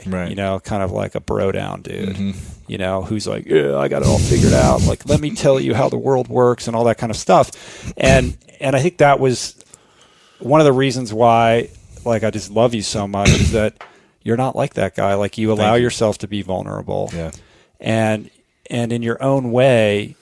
kind of like a bro down dude, who's like, yeah, I got it all figured out. Like, let me tell you how the world works and all that kind of stuff. And I think that was one of the reasons why, like, I just love you so much is that you're not like that guy. Like you allow yourself to be vulnerable and in your own way,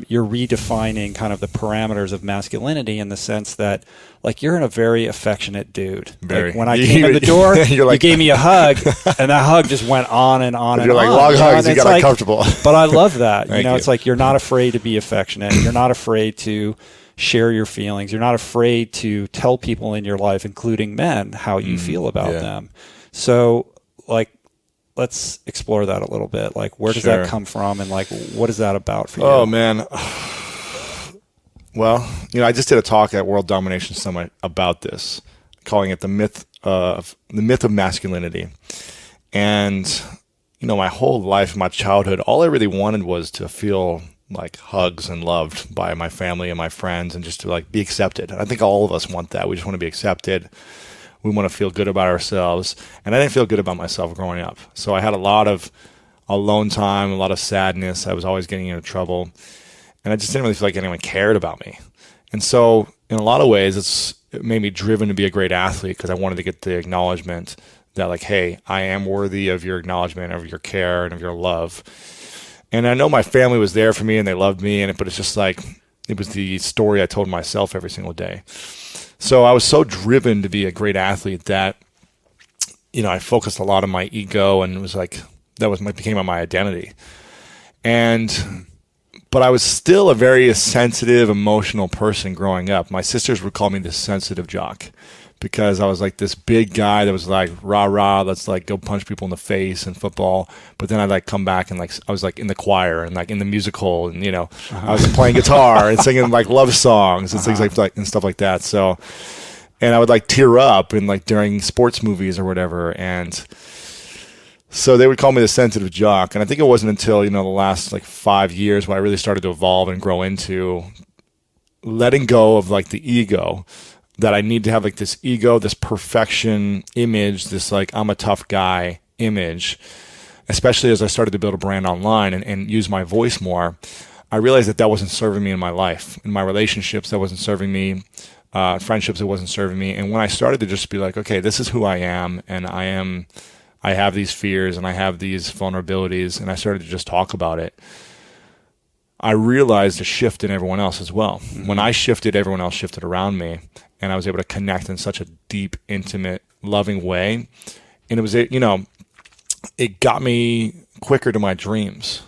you're redefining kind of the parameters of masculinity in the sense that, like, you're a very affectionate dude. Like when I came in the door, you gave me a hug, and that hug just went on and on and on. You're like, long hugs, you got uncomfortable. But I love that. It's like you're not afraid to be affectionate. You're not afraid to share your feelings. You're not afraid to tell people in your life, including men, how you feel about them. So, like, let's explore that a little bit. Like, where does that come from, and like, what is that about for you? Oh man, Well, I just did a talk at World Domination Summit about this, calling it the myth of masculinity. And, my whole life, my childhood, all I really wanted was to feel like hugs and loved by my family and my friends, and just to like be accepted. And I think all of us want that. We just want to be accepted. We want to feel good about ourselves. And I didn't feel good about myself growing up. So I had a lot of alone time, a lot of sadness. I was always getting into trouble. And I just didn't really feel like anyone cared about me. And so in a lot of ways, it made me driven to be a great athlete, because I wanted to get the acknowledgement that like, hey, I am worthy of your acknowledgement, of your care, and of your love. And I know my family was there for me and they loved me, but it's just like, it was the story I told myself every single day. So I was so driven to be a great athlete that, I focused a lot on my ego, and it was like, became my identity. But I was still a very sensitive, emotional person growing up. My sisters would call me the sensitive jock, because I was like this big guy that was like, rah, rah, let's like go punch people in the face in football. But then I'd like come back and like, I was like in the choir and like in the musical, and, I was playing guitar and singing like love songs and things like and stuff like that. So, and I would like tear up and like during sports movies or whatever. And so they would call me the sensitive jock. And I think it wasn't until, the last like 5 years when I really started to evolve and grow into letting go of like the ego, that I need to have like this ego, this perfection image, this like I'm a tough guy image, especially as I started to build a brand online and use my voice more. I realized that wasn't serving me in my life, in my relationships, that wasn't serving me, friendships, it wasn't serving me. And when I started to just be like, okay, this is who I am, and I have these fears and I have these vulnerabilities, and I started to just talk about it, I realized a shift in everyone else as well. Mm-hmm. When I shifted, everyone else shifted around me, and I was able to connect in such a deep, intimate, loving way. And it was, it got me quicker to my dreams.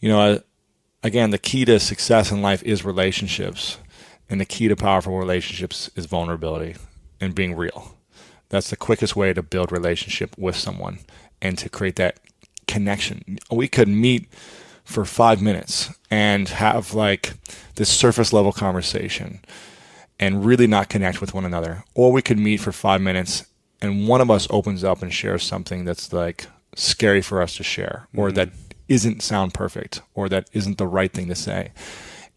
Again, the key to success in life is relationships, and the key to powerful relationships is vulnerability and being real. That's the quickest way to build relationship with someone and to create that connection. We could meet for 5 minutes and have like this surface level conversation and really not connect with one another. Or we could meet for 5 minutes and one of us opens up and shares something that's like scary for us to share, or that isn't sound perfect, or that isn't the right thing to say.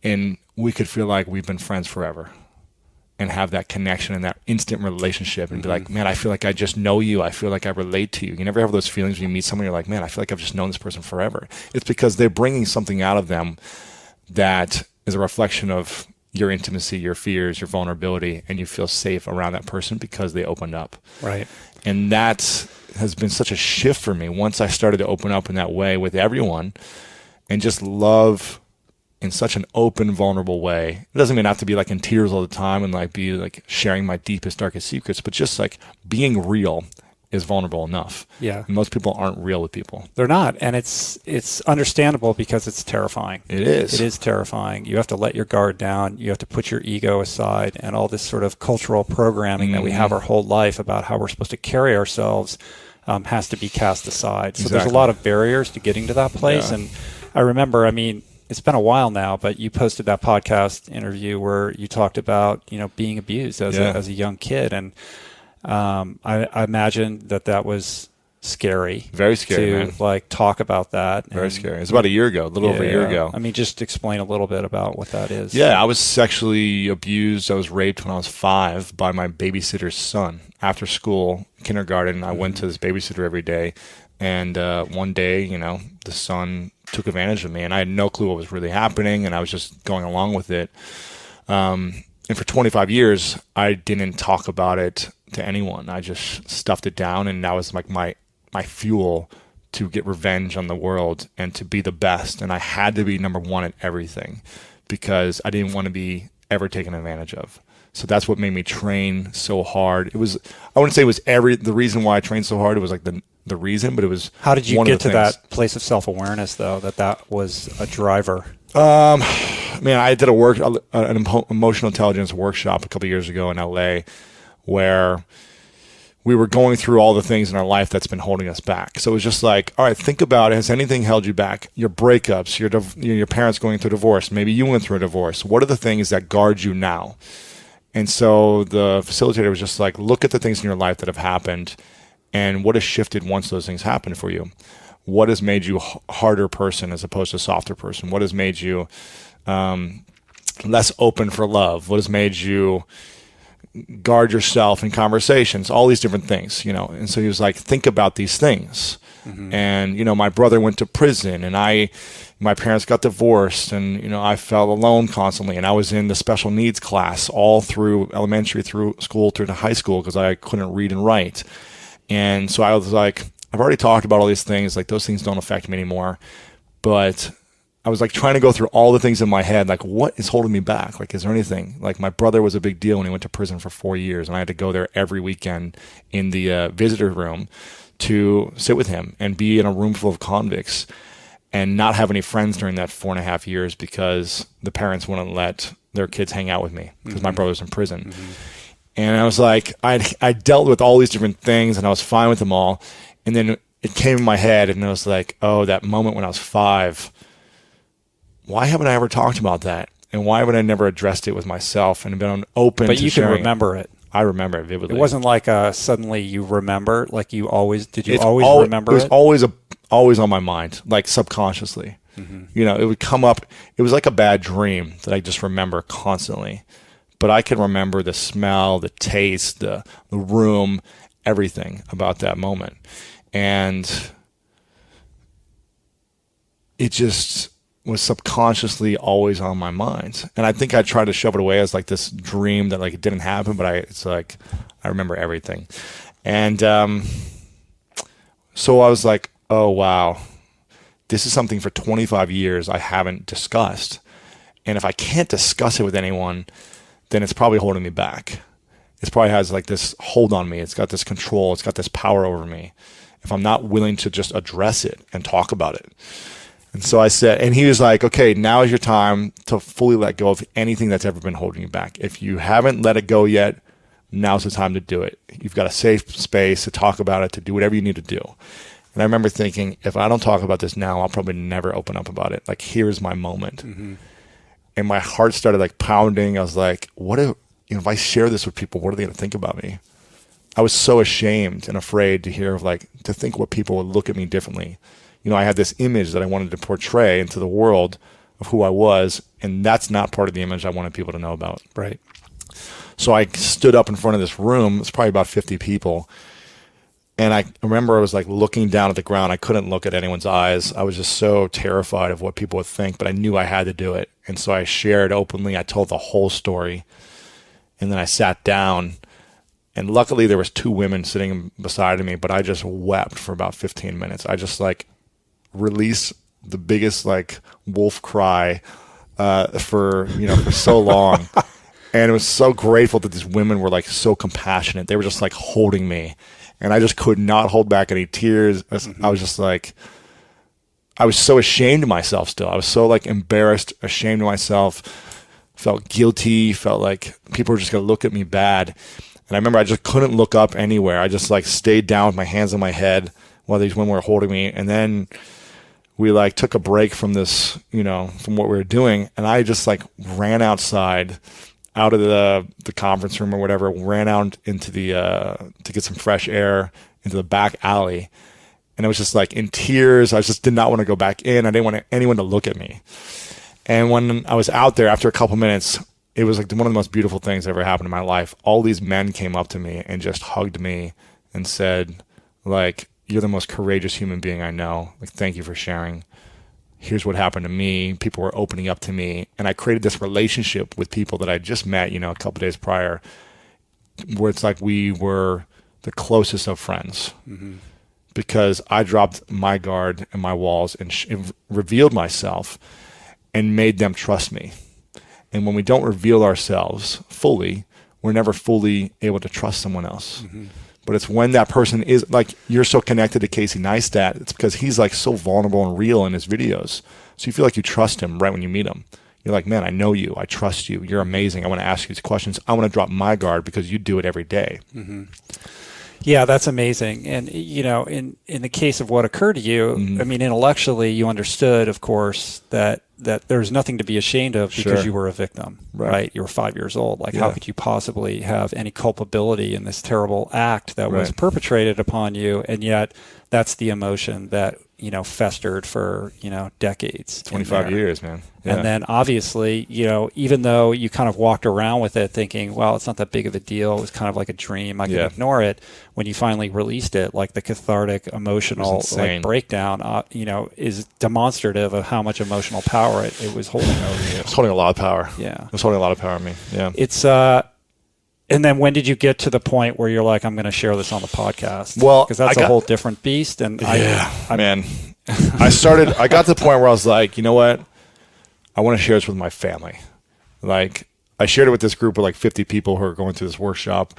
And we could feel like we've been friends forever, and have that connection and that instant relationship, and be like, man, I feel like I just know you. I feel like I relate to you. You never have those feelings when you meet someone, you're like, man, I feel like I've just known this person forever. It's because they're bringing something out of them that is a reflection of your intimacy, your fears, your vulnerability, and you feel safe around that person because they opened up. Right. And that has been such a shift for me once I started to open up in that way with everyone and just love in such an open, vulnerable way. It doesn't mean I have to be like in tears all the time and like be like sharing my deepest, darkest secrets, but just like being real is vulnerable enough. Yeah. And most people aren't real with people. They're not. And it's understandable because it's terrifying. It is. It is terrifying. You have to let your guard down. You have to put your ego aside, and all this sort of cultural programming that we have our whole life about how we're supposed to carry ourselves has to be cast aside. So there's a lot of barriers to getting to that place. Yeah. And I remember, it's been a while now, but you posted that podcast interview where you talked about, being abused as a young kid. And I imagine that was scary. Very scary, to man. like talk about that. Very scary. It was about a year ago, a little over a year ago. Just explain a little bit about what that is. Yeah, I was sexually abused. I was raped when I was 5 by my babysitter's son. After school, kindergarten, I went to this babysitter every day. And one day, the son took advantage of me, and I had no clue what was really happening, and I was just going along with it. And for 25 years, I didn't talk about it to anyone. I just stuffed it down, and that was like my fuel to get revenge on the world and to be the best. And I had to be number one at everything because I didn't want to be ever taken advantage of. So that's what made me train so hard. I wouldn't say it was the reason why I trained so hard. It was like the reason, but it was. How did you get to that place of self-awareness, though, that was a driver? I did an emotional intelligence workshop a couple years ago in LA, where we were going through all the things in our life that's been holding us back. So it was just like, all right, think about it. Has anything held you back? Your breakups, your parents going through divorce. Maybe you went through a divorce. What are the things that guard you now? And so the facilitator was just like, look at the things in your life that have happened and what has shifted once those things happened for you. What has made you a harder person as opposed to a softer person? What has made you less open for love? What has made you guard yourself in conversations? All these different things, And so he was like, think about these things. And, my brother went to prison and my parents got divorced and, I felt alone constantly. And I was in the special needs class all through elementary, through school, through to high school because I couldn't read and write. And so I was like, I've already talked about all these things. Like those things don't affect me anymore. But I was like trying to go through all the things in my head. Like, what is holding me back? Like, is there anything? Like, my brother was a big deal when he went to prison for 4 years, and I had to go there every weekend in the visitor room to sit with him and be in a room full of convicts and not have any friends during that 4.5 years because the parents wouldn't let their kids hang out with me because my brother was in prison. And I was like, I dealt with all these different things, and I was fine with them all. And then it came in my head, and I was like, oh, that moment when I was 5. Why haven't I ever talked about that? And why haven't I never addressed it with myself and been open to sharing? But you can remember it. I remember it vividly. It wasn't like suddenly you remember, like you always, did you always remember it? It was always on my mind, like subconsciously. It would come up. It was like a bad dream that I just remember constantly. But I can remember the smell, the taste, the room, everything about that moment. And it just was subconsciously always on my mind. And I think I tried to shove it away as like this dream that like it didn't happen, but it's like I remember everything. And so I was like, oh wow, this is something for 25 years I haven't discussed. And if I can't discuss it with anyone, then it's probably holding me back. It probably has like this hold on me. It's got this control. It's got this power over me. If I'm not willing to just address it and talk about it. And so I said, and he was like, okay, now is your time to fully let go of anything that's ever been holding you back. If you haven't let it go yet, now's the time to do it. You've got a safe space to talk about it, to do whatever you need to do. And I remember thinking, if I don't talk about this now, I'll probably never open up about it. Like, here's my moment. And my heart started like pounding. I was like, what if I share this with people, what are they going to think about me? I was so ashamed and afraid to think what people would look at me differently. I had this image that I wanted to portray into the world of who I was, and that's not part of the image I wanted people to know about. Right. So I stood up in front of this room. It's probably about 50 people. And I remember I was like looking down at the ground. I couldn't look at anyone's eyes. I was just so terrified of what people would think, but I knew I had to do it. And so I shared openly. I told the whole story. And then I sat down. And luckily there was 2 women sitting beside me, but I just wept for about 15 minutes. I just like released the biggest like wolf cry for so long. And I was so grateful that these women were like so compassionate. They were just like holding me. And I just could not hold back any tears. I was just like, I was so ashamed of myself still. I was so like embarrassed, ashamed of myself, felt guilty, felt like people were just going to look at me bad. And I remember I just couldn't look up anywhere. I just like stayed down with my hands on my head while these women were holding me. And then we like took a break from this, from what we were doing. And I just like ran outside, out of the conference room or whatever, ran out into the, to get some fresh air into the back alley. And I was just like in tears. I just did not want to go back in. I didn't want anyone to look at me. And when I was out there after a couple minutes, it was like one of the most beautiful things that ever happened in my life. All these men came up to me and just hugged me and said, like, you're the most courageous human being I know. Like, thank you for sharing. Here's what happened to me. People were opening up to me. And I created this relationship with people that I just met, a couple days prior, where it's like we were the closest of friends. Because I dropped my guard and my walls and revealed myself and made them trust me. And when we don't reveal ourselves fully, we're never fully able to trust someone else. But it's when that person is like, you're so connected to Casey Neistat, it's because he's like so vulnerable and real in his videos. So you feel like you trust him right when you meet him. You're like, man, I know you. I trust you. You're amazing. I want to ask you these questions. I want to drop my guard because you do it every day. Yeah, that's amazing. And, in the case of what occurred to you, I mean, intellectually, you understood, of course, that there's nothing to be ashamed of because you were a victim, right? You were 5 years old. Like, how could you possibly have any culpability in this terrible act that was perpetrated upon you? And yet that's the emotion that, festered for, decades. 25 years, man. Yeah. And then obviously, even though you kind of walked around with it thinking, well, it's not that big of a deal. It was kind of like a dream. I can ignore it. When you finally released it, like the cathartic emotional breakdown, is demonstrative of how much emotional power it was holding over you. It was holding a lot of power. Yeah. It was holding a lot of power on me. Yeah. It's, and then when did you get to the point where you're like, I'm going to share this on the podcast? Well, because that's a whole different beast. And man, I got to the point where I was like, you know what? I want to share this with my family. Like, I shared it with this group of like 50 people who are going through this workshop.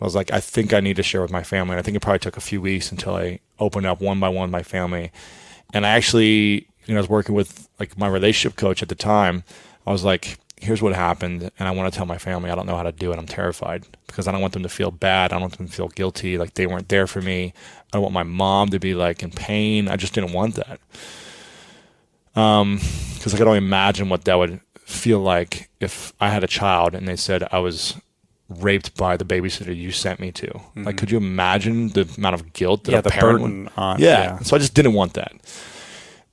I was like, I think I need to share with my family. And I think it probably took a few weeks until I opened up one by one my family. And I actually, I was working with like my relationship coach at the time. I was like, here's what happened, and I want to tell my family. I don't know how to do it. I'm terrified because I don't want them to feel bad. I don't want them to feel guilty, like they weren't there for me. I don't want my mom to be like in pain. I just didn't want that. Because I could only imagine what that would feel like if I had a child and they said I was raped by the babysitter you sent me to. Like, could you imagine the amount of guilt that a parent burden on, So I just didn't want that.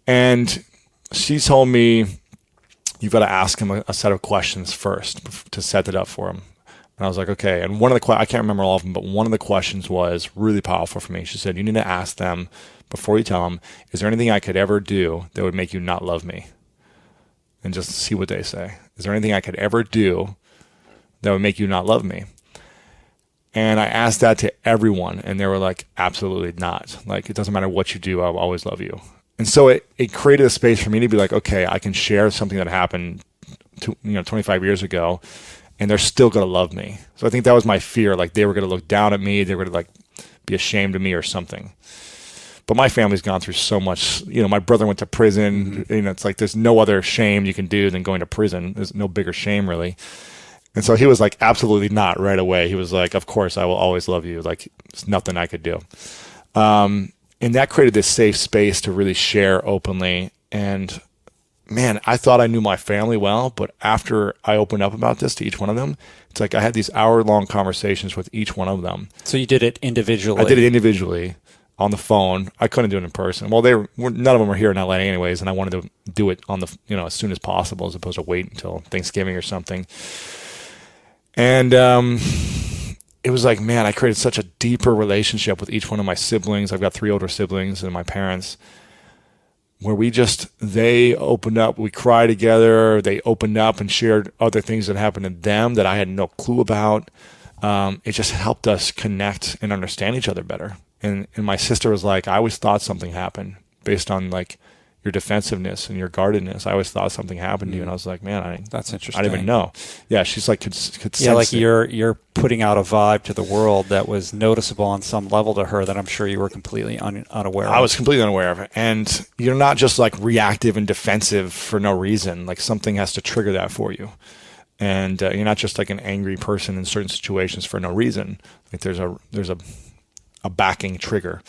And she told me, you've got to ask him a set of questions first to set it up for him. And I was like, okay. And one of the I can't remember all of them, but one of the questions was really powerful for me. She said, you need to ask them before you tell them, is there anything I could ever do that would make you not love me? And just see what they say. Is there anything I could ever do that would make you not love me? And I asked that to everyone, and they were like, absolutely not. Like, it doesn't matter what you do, I'll always love you. And so it created a space for me to be like, okay, I can share something that happened 25 years ago, and they're still going to love me. So I think that was my fear. Like, they were going to look down at me. They were going to like be ashamed of me or something. But my family's gone through so much. My brother went to prison. It's like there's no other shame you can do than going to prison. There's no bigger shame, really. And so he was like, absolutely not, right away. He was like, of course, I will always love you. Like, there's nothing I could do. And that created this safe space to really share openly. And man, I thought I knew my family well, but after I opened up about this to each one of them, it's like I had these hour-long conversations with each one of them. So you did it individually? I did it individually on the phone. I couldn't do it in person. Well, none of them were here in LA anyways, and I wanted to do it on the as soon as possible as opposed to wait until Thanksgiving or something. And it was like, man, I created such a deeper relationship with each one of my siblings. I've got 3 older siblings and my parents, where they opened up, we cried together, they opened up and shared other things that happened to them that I had no clue about. It just helped us connect and understand each other better. And my sister was like, I always thought something happened based on like your defensiveness and your guardedness. I always thought something happened to you. And I was like, man, that's interesting. I didn't even know. Yeah, she's like, could sense like it. you're putting out a vibe to the world that was noticeable on some level to her that I'm sure you were completely unaware of. I was completely unaware of it. And you're not just like reactive and defensive for no reason. Like, something has to trigger that for you. And you're not just like an angry person in certain situations for no reason. Like, there's a backing trigger.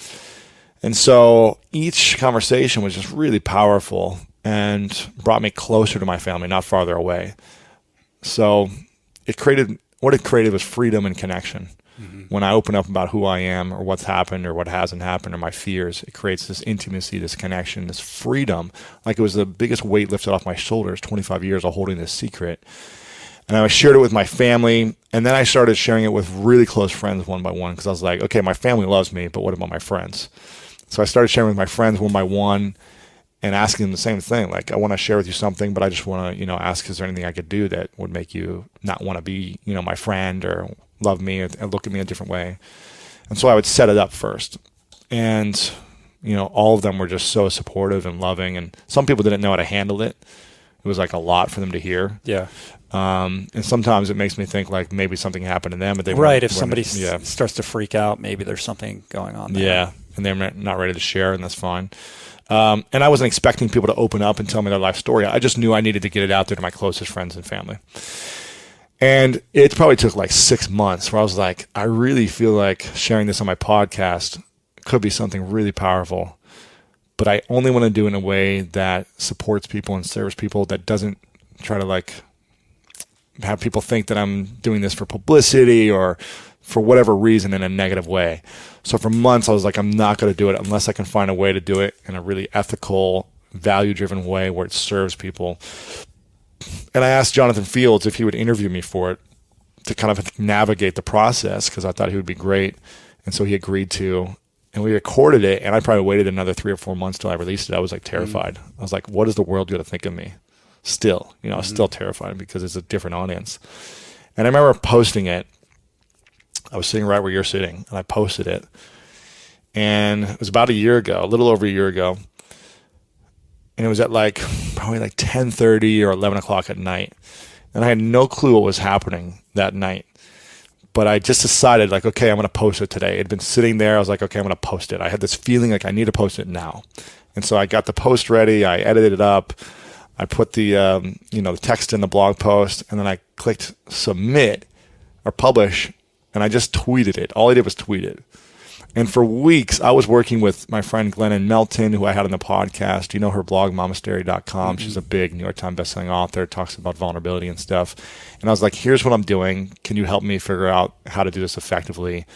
And so each conversation was just really powerful and brought me closer to my family, not farther away. So what it created was freedom and connection. When I open up about who I am or what's happened or what hasn't happened or my fears, it creates this intimacy, this connection, this freedom. Like, it was the biggest weight lifted off my shoulders, 25 years of holding this secret. And I shared it with my family, and then I started sharing it with really close friends one by one, because I was like, okay, my family loves me, but what about my friends? So I started sharing with my friends one by one and asking them the same thing. Like, I want to share with you something, but I just want to, ask, is there anything I could do that would make you not want to be, my friend or love me or look at me a different way? And so I would set it up first. And, all of them were just so supportive and loving. And some people didn't know how to handle it. It was like a lot for them to hear. Yeah. And sometimes it makes me think like maybe something happened to them. But they if somebody starts to freak out, maybe there's something going on there. Yeah. And they're not ready to share, and that's fine. And I wasn't expecting people to open up and tell me their life story. I just knew I needed to get it out there to my closest friends and family. And it probably took like 6 months where I was like, I really feel like sharing this on my podcast could be something really powerful, but I only want to do it in a way that supports people and serves people, that doesn't try to like have people think that I'm doing this for publicity or for whatever reason in a negative way. So for months I was like, I'm not going to do it unless I can find a way to do it in a really ethical, value-driven way where it serves people. And I asked Jonathan Fields if he would interview me for it to kind of navigate the process, because I thought he would be great. And so he agreed to. And we recorded it, and I probably waited another 3 or 4 months till I released it. I was like terrified. I was like, what is the world going to think of me? Still, I was still terrified because it's a different audience. And I remember posting it. I was sitting right where you're sitting, and I posted it. And it was about a year ago, a little over a year ago. And it was at probably 10:30 or 11 o'clock at night. And I had no clue what was happening that night. But I just decided, okay, I'm going to post it today. It had been sitting there. I was like, okay, I'm going to post it. I had this feeling like I need to post it now. And so I got the post ready. I edited it up. I put the the text in the blog post. And then I clicked submit or publish. And I just tweeted it. All I did was tweet it. And for weeks, I was working with my friend Glennon Melton, who I had on the podcast. You know her blog, momastery.com. She's a big New York Times bestselling author, talks about vulnerability and stuff. And I was like, here's what I'm doing. Can you help me figure out how to do this effectively?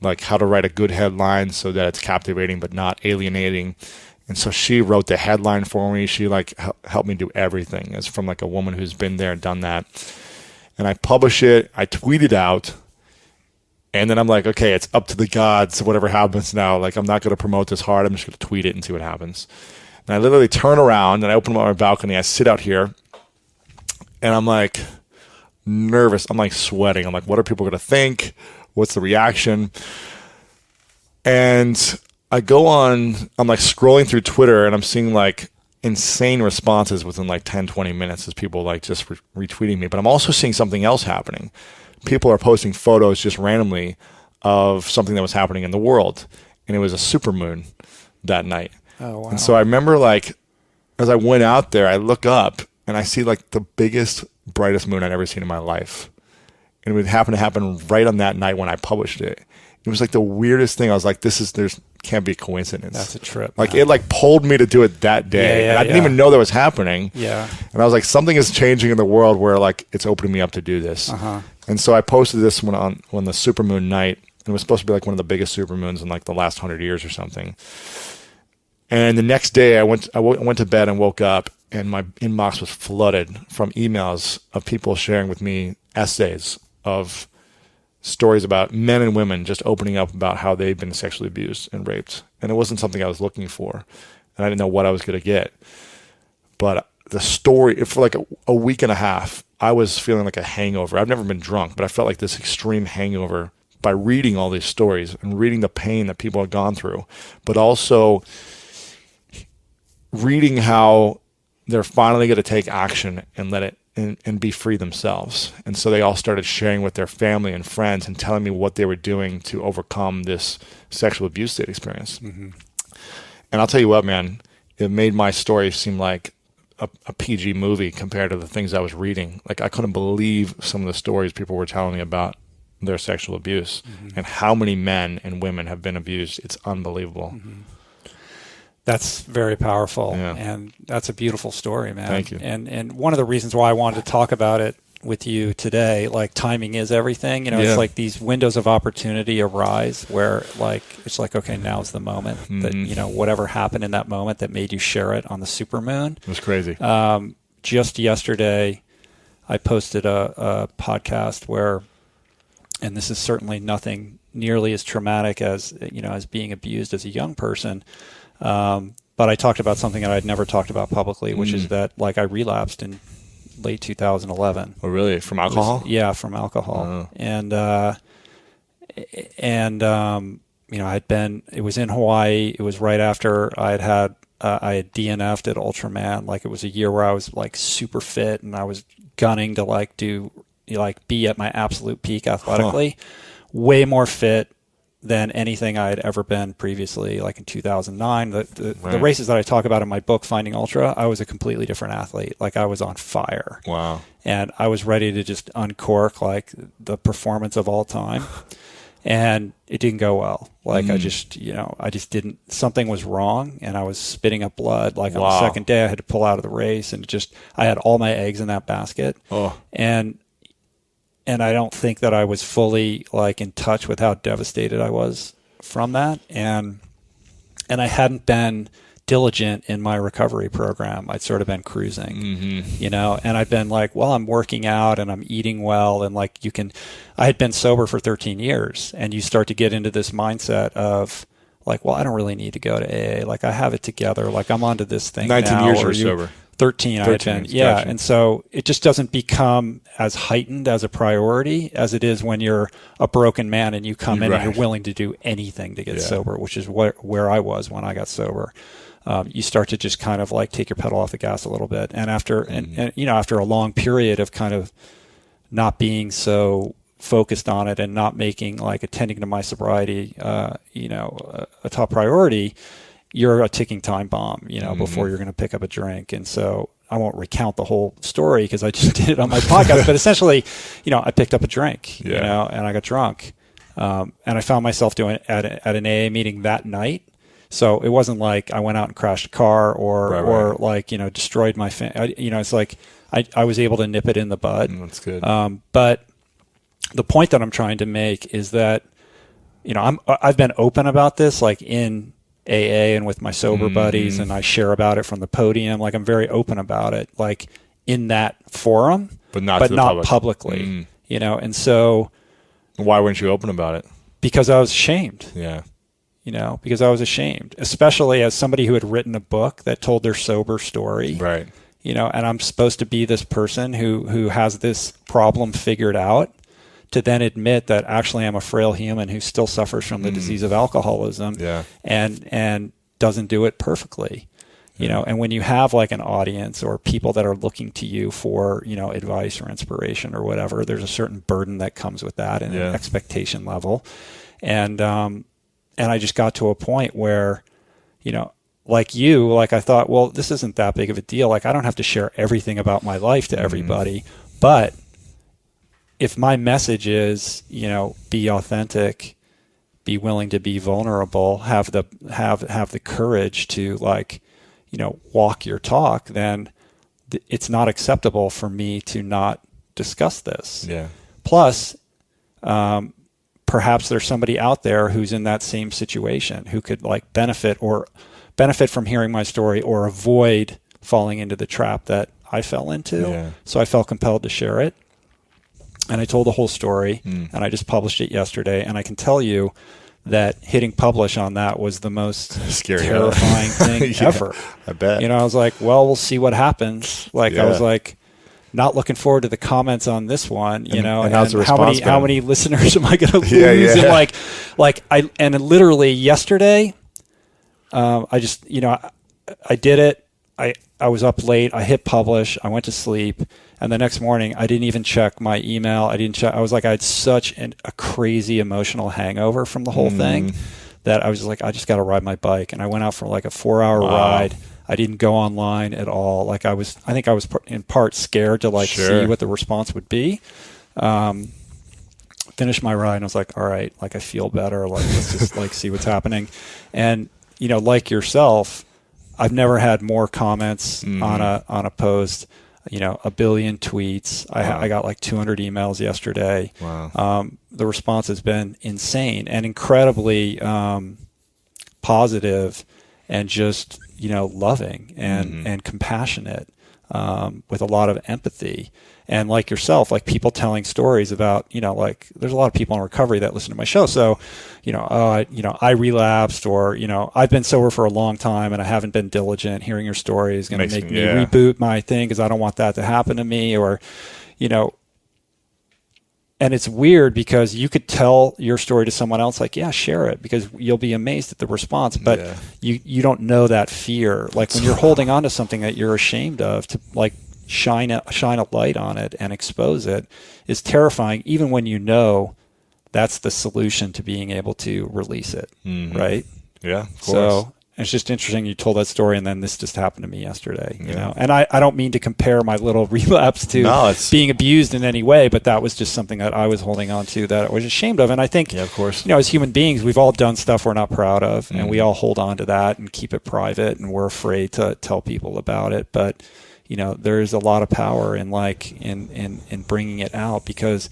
Like how to write a good headline so that it's captivating but not alienating. And so she wrote the headline for me. She helped me do everything. It's from a woman who's been there and done that. And I publish it. I tweet it out. And then I'm like, okay, it's up to the gods, whatever happens now. I'm not going to promote this hard. I'm just going to tweet it and see what happens. And I literally turn around and I open up my balcony. I sit out here and I'm nervous. I'm sweating. I'm what are people going to think? What's the reaction? And I go on, I'm scrolling through Twitter and I'm seeing insane responses within 10, 20 minutes as people just retweeting me. But I'm also seeing something else happening. People are posting photos just randomly of something that was happening in the world. And it was a supermoon that night. Oh, wow. And so I remember as I went out there, I look up and I see the biggest, brightest moon I'd ever seen in my life. And it would happen to happen right on that night when I published it. It was the weirdest thing. I was like, there's can't be a coincidence. That's a trip. It pulled me to do it that day. Yeah, and I didn't even know that was happening. Yeah. And I was like, something is changing in the world where it's opening me up to do this. Uh-huh. And so I posted this on the supermoon night. And it was supposed to be one of the biggest supermoons in the last 100 years or something. And the next day I went to bed and woke up and my inbox was flooded from emails of people sharing with me essays of stories about men and women just opening up about how they've been sexually abused and raped. And it wasn't something I was looking for. And I didn't know what I was going to get. But the story, for a week and a half, I was feeling like a hangover. I've never been drunk, but I felt like this extreme hangover by reading all these stories and reading the pain that people had gone through, but also reading how they're finally going to take action and let it and be free themselves. And so they all started sharing with their family and friends and telling me what they were doing to overcome this sexual abuse they'd experienced. Mm-hmm. And I'll tell you what, man, it made my story seem like a PG movie compared to the things I was reading. I couldn't believe some of the stories people were telling me about their sexual abuse and how many men and women have been abused. It's unbelievable. Mm-hmm. That's very powerful, and that's a beautiful story, man. Thank you. And one of the reasons why I wanted to talk about it with you today, timing is everything. It's these windows of opportunity arise where it's okay, now's the moment that whatever happened in that moment that made you share it on the supermoon. It was crazy. Just yesterday, I posted a podcast where, and this is certainly nothing nearly as traumatic as as being abused as a young person. But I talked about something that I'd never talked about publicly, which is that I relapsed in late 2011. Oh, really? From alcohol? From alcohol. Oh. And it was in Hawaii. It was right after I had DNF'd at Ultraman. It was a year where I was super fit and I was gunning to be at my absolute peak athletically. Way more fit, than anything I had ever been previously. Like in 2009, the Right. races that I talk about in my book, Finding Ultra, I was a completely different athlete. Like I was on fire. Wow. And I was ready to just uncork like the performance of all time. And it didn't go well. Like I just didn't, something was wrong and I was spitting up blood. Like on the second day I had to pull out of the race and I had all my eggs in that basket. Oh. And I don't think that I was fully like in touch with how devastated I was from that. And I hadn't been diligent in my recovery program. I'd sort of been cruising, and I'd been like, well, I'm working out and I'm eating well. And like I had been sober for 13 years and you start to get into this mindset of like, well, I don't really need to go to AA. Like I have it together. Like I'm onto this thing 19 now. years you're sober. 13 I had been. Yeah. Gotcha. And so it just doesn't become as heightened as a priority as it is when you're a broken man and you come in and you're willing to do anything to get sober, which is where I was when I got sober. You start to just kind of like take your pedal off the gas a little bit. And after, and after a long period of kind of not being so focused on it and not making like attending to my sobriety, a top priority, you're a ticking time bomb, before you're going to pick up a drink. And so I won't recount the whole story because I just did it on my podcast, but essentially, I picked up a drink, and I got drunk. And I found myself doing at an AA meeting that night. So it wasn't like I went out and crashed a car or like, destroyed my it's like I was able to nip it in the bud. That's good. But the point that I'm trying to make is that, I've been open about this, like in AA and with my sober buddies, and I share about it from the podium. Like I'm very open about it, like in that forum, but not publicly, and so. Why weren't you open about it? Because I was ashamed. Yeah. Because I was ashamed, especially as somebody who had written a book that told their sober story. Right. And I'm supposed to be this person who has this problem figured out, to then admit that actually I'm a frail human who still suffers from the disease of alcoholism and doesn't do it perfectly. And when you have like an audience or people that are looking to you for, advice or inspiration or whatever, there's a certain burden that comes with that and an expectation level. And I just got to a point where, like I thought, well, this isn't that big of a deal. Like I don't have to share everything about my life to everybody, but if my message is, be authentic, be willing to be vulnerable, have the courage to like, walk your talk, then it's not acceptable for me to not discuss this. Yeah. Plus, perhaps there's somebody out there who's in that same situation who could like benefit from hearing my story or avoid falling into the trap that I fell into. Yeah. So I felt compelled to share it. And I told the whole story and I just published it yesterday. And I can tell you that hitting publish on that was the most terrifying thing ever. I bet. I was like, well, we'll see what happens. Like I was like, not looking forward to the comments on this one, and how's the response how many listeners am I going to lose? And literally yesterday, I just, I did it. I was up late. I hit publish. I went to sleep. And the next morning, I didn't even check my email. I was like, I had such a crazy emotional hangover from the whole thing that I was like, I just got to ride my bike. And I went out for like a 4-hour ride. I didn't go online at all. Like I think I was in part scared to like see what the response would be. Finished my ride and I was like, all right, like I feel better. Like let's just like see what's happening. And like yourself, I've never had more comments on a post. 1 billion tweets. I got like 200 emails yesterday. Wow. The response has been insane and incredibly positive and just loving and compassionate with a lot of empathy. And like yourself, like people telling stories about, like there's a lot of people in recovery that listen to my show. So, I relapsed or, I've been sober for a long time and I haven't been diligent. Hearing your story is going to make me reboot my thing because I don't want that to happen to me or, and it's weird because you could tell your story to someone else, like, yeah, share it because you'll be amazed at the response. But you don't know that fear. Like when you're holding on to something that you're ashamed of to like, shine a light on it and expose it is terrifying, even when that's the solution to being able to release it, right? Yeah, of course. So it's just interesting you told that story, and then this just happened to me yesterday, you know? And I don't mean to compare my little relapse to being abused in any way, but that was just something that I was holding on to that I was ashamed of. And I think, of course, you know, as human beings, we've all done stuff we're not proud of, and we all hold on to that and keep it private, and we're afraid to tell people about it. But, you know, there's a lot of power in in bringing it out because,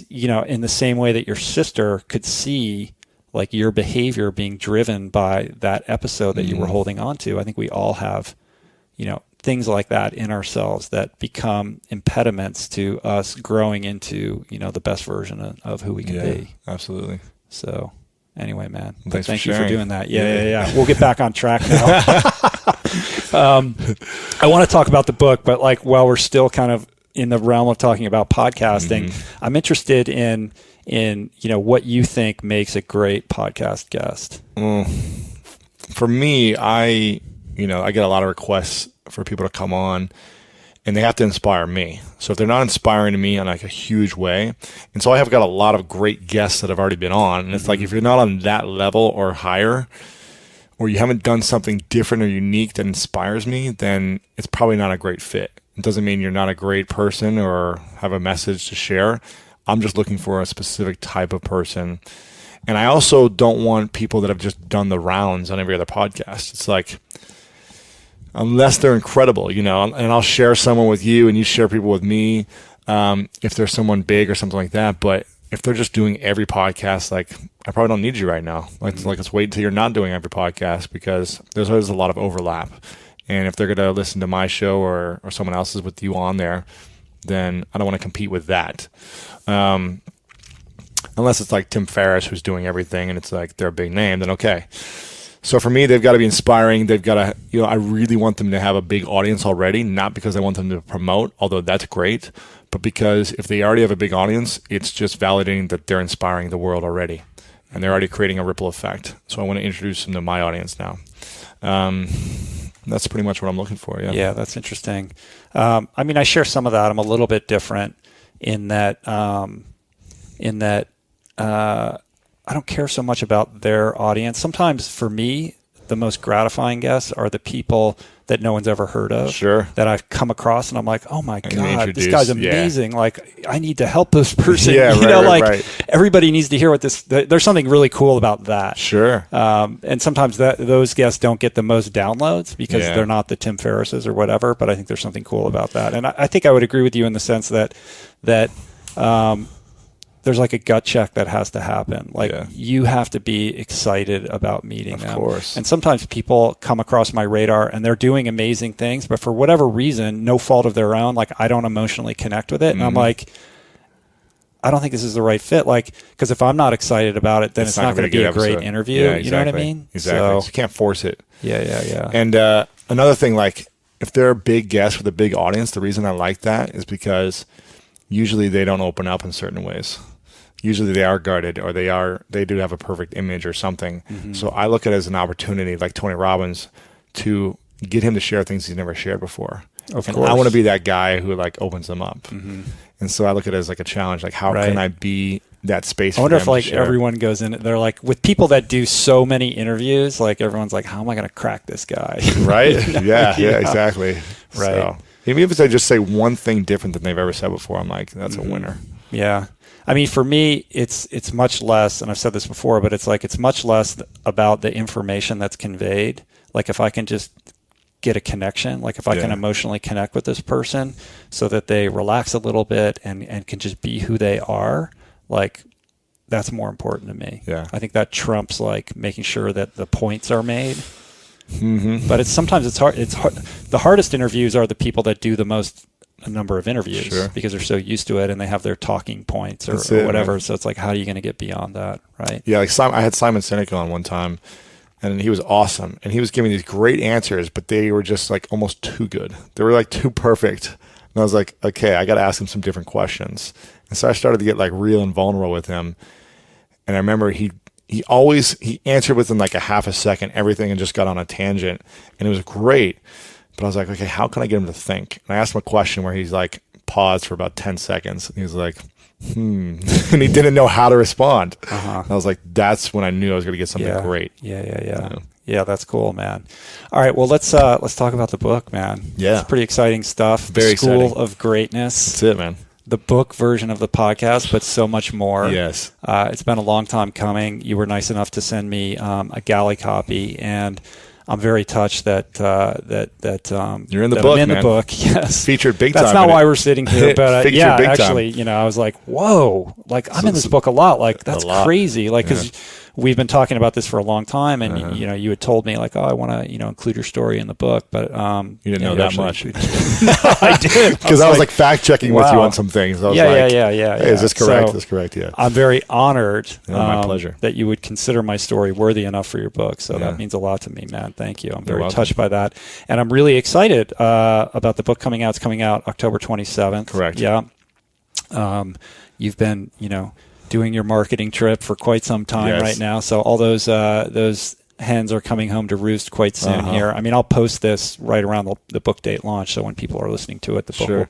you know, in the same way that your sister could see like your behavior being driven by that episode that you were holding on to. I think we all have, you know, things like that in ourselves that become impediments to us growing into, you know, the best version of who we can be. Absolutely. So anyway, man, thank you for doing that. Yeah. We'll get back on track now. I want to talk about the book, but like while we're still kind of in the realm of talking about podcasting, I'm interested in, you know, what you think makes a great podcast guest. For me, I get a lot of requests for people to come on, and they have to inspire me. So if they're not inspiring me in like a huge way, and so I have got a lot of great guests that have already been on, and it's like if you're not on that level or higher, or you haven't done something different or unique that inspires me, then it's probably not a great fit. It doesn't mean you're not a great person or have a message to share. I'm just looking for a specific type of person. And I also don't want people that have just done the rounds on every other podcast. It's like, unless they're incredible, you know, and I'll share someone with you and you share people with me, if there's someone big or something like that. But if they're just doing every podcast, like, I probably don't need you right now. Like, let's wait until you're not doing every podcast, because there's always a lot of overlap. And if they're going to listen to my show or someone else's with you on there, then I don't want to compete with that. Unless it's like Tim Ferriss who's doing everything and it's like they're a big name, then okay. So for me, they've got to be inspiring. They've got to, you know, I really want them to have a big audience already, not because I want them to promote, although that's great, but because if they already have a big audience, it's just validating that they're inspiring the world already. And they're already creating a ripple effect. So I want to introduce them to my audience now. That's pretty much what I'm looking for. Yeah, that's interesting. I mean, I share some of that. I'm a little bit different in that I don't care so much about their audience. Sometimes for me, the most gratifying guests are the people that no one's ever heard of. Sure. That I've come across and I'm like, oh my God, this guy's amazing. Yeah. Like, I need to help this person. Yeah, you know, everybody needs to hear what there's something really cool about that. Sure. And sometimes those guests don't get the most downloads because they're not the Tim Ferrisses or whatever, but I think there's something cool about that. And I think I would agree with you in the sense that there's like a gut check that has to happen. Like you have to be excited about meeting them. Of course. And sometimes people come across my radar and they're doing amazing things, but for whatever reason, no fault of their own, like I don't emotionally connect with it. And I'm like, I don't think this is the right fit. Like, because if I'm not excited about it, then it's not going to be a great interview. Yeah, exactly. You know what I mean? Exactly. So you can't force it. Yeah. And another thing, like if they're a big guest with a big audience, the reason I like that is because usually they don't open up in certain ways. Usually they are guarded, or they do have a perfect image or something. Mm-hmm. So I look at it as an opportunity, like Tony Robbins, to get him to share things he's never shared before. Of course. I want to be that guy who like opens them up. Mm-hmm. And so I look at it as like a challenge, like how can I be that space? I wonder if like everyone goes in, they're like, with people that do so many interviews, like everyone's like, how am I going to crack this guy? Right? Yeah, exactly. Right. So, even if they just say one thing different than they've ever said before, I'm like, that's a winner. Yeah. I mean, for me, it's much less, and I've said this before, but it's much less about the information that's conveyed. Like if I can just get a connection, like if I can emotionally connect with this person so that they relax a little bit and can just be who they are, like that's more important to me. Yeah. I think that trumps like making sure that the points are made. Mm-hmm. But sometimes it's hard. The hardest interviews are the people that do the most a number of interviews because they're so used to it and they have their talking points or whatever. Right? So it's like, how are you going to get beyond that? Right. Yeah. Like I had Simon Sinek on one time and he was awesome and he was giving these great answers, but they were just like almost too good. They were like too perfect. And I was like, okay, I got to ask him some different questions. And so I started to get like real and vulnerable with him. And I remember he answered within like a half a second, everything, and just got on a tangent and it was great. But I was like, okay, how can I get him to think? And I asked him a question where he's like, paused for about 10 seconds. And he was like, and he didn't know how to respond. I was like, that's when I knew I was going to get something great. Yeah, that's cool, man. All right, well, let's talk about the book, man. Yeah. It's pretty exciting stuff. Very School exciting. of Greatness. That's it, man. The book version of the podcast, but so much more. Yes. It's been a long time coming. You were nice enough to send me a galley copy, and I'm very touched that you're in the that book, I'm in man. the book. Yes, Featured big time. That's not why we're sitting here, but Featured yeah, big time. actually, I was like, whoa, like I'm in this book a lot. Like that's crazy. Like because we've been talking about this for a long time, and you had told me like, oh, I want to include your story in the book, but you didn't know that much. No, I did, because I was like fact checking with you on some things. I was like, hey, is this correct? So, Is this correct? Yeah. I'm very honored. My pleasure. That you would consider my story worthy enough for your book. So Yeah. that means a lot to me, man. Thank you. I'm You're very welcome. touched by that, and I'm really excited about the book coming out. It's coming out October 27th. Correct. Yeah. You've been, doing your marketing trip for quite some time right now. So all those hens are coming home to roost quite soon here. I mean, I'll post this right around the book date launch. So when people are listening to it, the book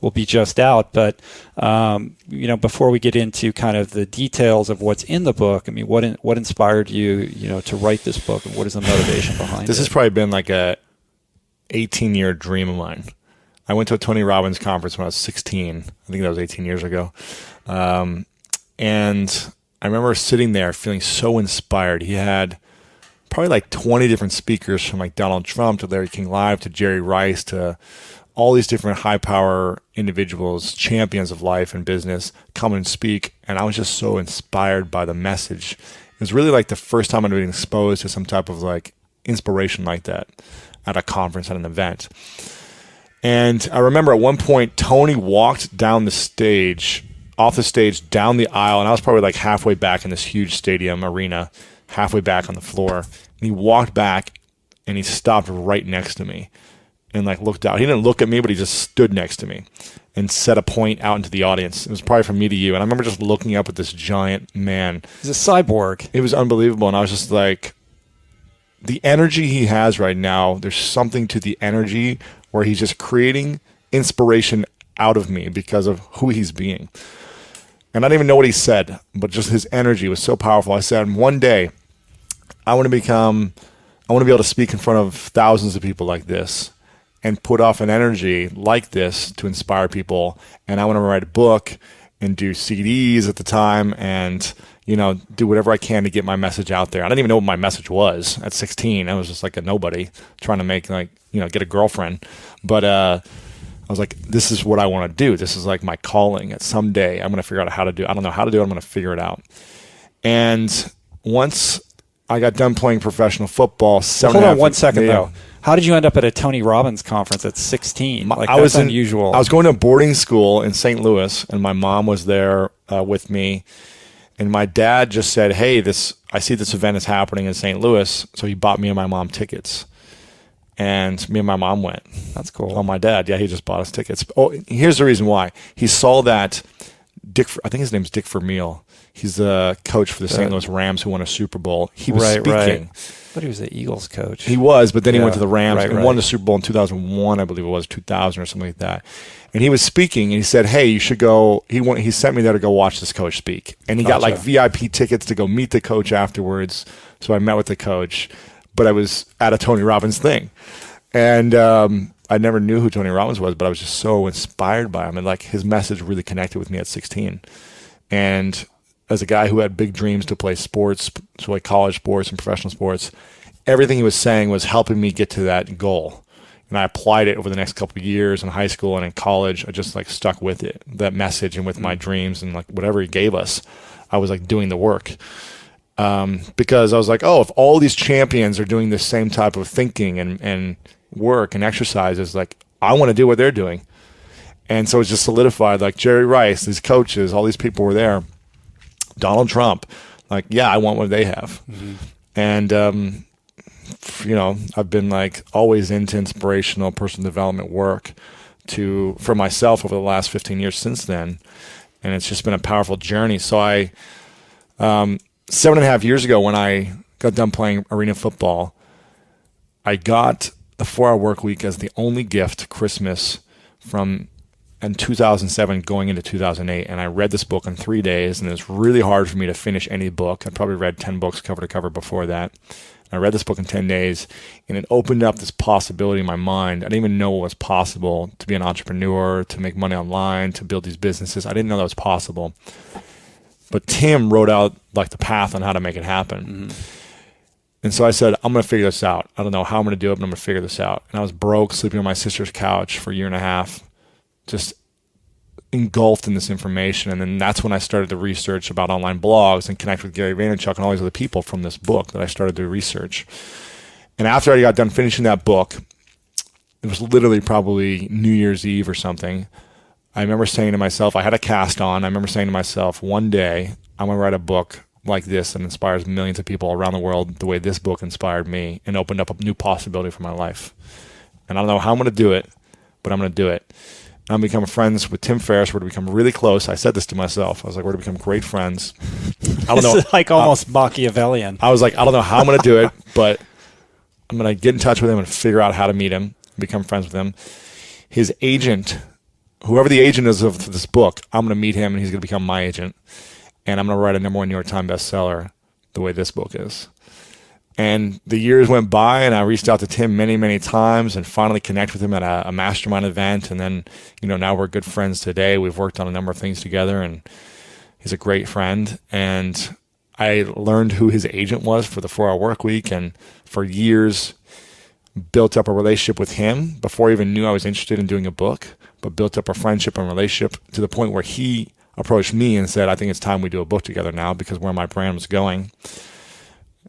will be just out. But, before we get into kind of the details of what's in the book, I mean, what inspired you, to write this book, and what is the motivation behind it? This has probably been like a 18-year dream of mine. I went to a Tony Robbins conference when I was 16. I think that was 18 years ago. And I remember sitting there feeling so inspired. He had probably like 20 different speakers, from like Donald Trump to Larry King Live to Jerry Rice to all these different high power individuals, champions of life and business, come and speak. And I was just so inspired by the message. It was really like the first time I'd been exposed to some type of like inspiration like that at a conference, at an event. And I remember at one point, Tony walked down the stage, off the stage, down the aisle, and I was probably like halfway back in this huge stadium arena, halfway back on the floor. And he walked back, and he stopped right next to me and like looked out. He didn't look at me, but he just stood next to me and set a point out into the audience. It was probably from me to you. And I remember just looking up at this giant man. He's a cyborg. It was unbelievable. And I was just like, the energy he has right now, there's something to the energy where he's just creating inspiration out of me because of who he's being. And I didn't even know what he said, but just his energy was so powerful. I said, one day, I want to be able to speak in front of thousands of people like this and put off an energy like this to inspire people. And I want to write a book and do CDs at the time and, do whatever I can to get my message out there. I didn't even know what my message was at 16. I was just like a nobody trying to make get a girlfriend. But I was like, this is what I want to do. This is like my calling. At someday I'm going to figure out how to do it. I don't know how to do it. I'm going to figure it out. And once I got done playing professional football, hold on 1 second though. How did you end up at a Tony Robbins conference at 16? That's unusual. I was going to a boarding school in St. Louis, and my mom was there with me. And my dad just said, hey, I see this event is happening in St. Louis. So he bought me and my mom tickets. And me and my mom went. That's cool. Oh, my dad. Yeah, he just bought us tickets. Oh, here's the reason why. He saw that I think his name's Dick Vermeil. He's the coach for the St. Louis Rams who won a Super Bowl. He was speaking. Right. But he was the Eagles coach. He was, but then he went to the Rams and won the Super Bowl in 2001, I believe it was, 2000 or something like that. And he was speaking, and he said, hey, you should go. He sent me there to go watch this coach speak. And he got like VIP tickets to go meet the coach afterwards. So I met with the coach, but I was at a Tony Robbins thing. And I never knew who Tony Robbins was, but I was just so inspired by him. And like his message really connected with me at 16. And as a guy who had big dreams to play sports, so like college sports and professional sports, everything he was saying was helping me get to that goal. And I applied it over the next couple of years in high school and in college. I just like stuck with it, that message, and with my dreams and like whatever he gave us, I was like doing the work. Because I was like, oh, if all these champions are doing the same type of thinking and work and exercises, like I want to do what they're doing. And so it's just solidified, like Jerry Rice, these coaches, all these people were there. Donald Trump, like, yeah, I want what they have. Mm-hmm. And, I've been like always into inspirational personal development work for myself over the last 15 years since then. And it's just been a powerful journey. So 7.5 years ago, when I got done playing arena football, I got the 4-hour work week as the only gift Christmas from in 2007 going into 2008, and I read this book in 3 days, and it was really hard for me to finish any book. I'd probably read 10 books cover to cover before that. I read this book in 10 days, and it opened up this possibility in my mind. I didn't even know what was possible to be an entrepreneur, to make money online, to build these businesses. I didn't know that was possible. But Tim wrote out like the path on how to make it happen. Mm-hmm. And so I said, I'm going to figure this out. I don't know how I'm going to do it, but I'm going to figure this out. And I was broke, sleeping on my sister's couch for a year and a half, just engulfed in this information. And then that's when I started to research about online blogs and connect with Gary Vaynerchuk and all these other people from this book that I started to research. And after I got done finishing that book, it was literally probably New Year's Eve or something. I remember saying to myself, I had a cast on. I remember saying to myself, one day I'm going to write a book like this that inspires millions of people around the world the way this book inspired me and opened up a new possibility for my life. And I don't know how I'm going to do it, but I'm going to do it. I'm going to become friends with Tim Ferriss. We're going to become really close. I said this to myself. I was like, we're going to become great friends. I don't know. It's like almost Machiavellian. I was like, I don't know how I'm going to do it, but I'm going to get in touch with him and figure out how to meet him, become friends with him. His agent, whoever the agent is of this book, I'm going to meet him and he's going to become my agent. And I'm going to write a #1 New York Times bestseller the way this book is. And the years went by, and I reached out to Tim many, many times and finally connected with him at a mastermind event. And then, now we're good friends today. We've worked on a number of things together, and he's a great friend. And I learned who his agent was for the 4-Hour Work Week, and for years built up a relationship with him before I even knew I was interested in doing a book, but built up a friendship and relationship to the point where he approached me and said, I think it's time we do a book together now because where my brand was going.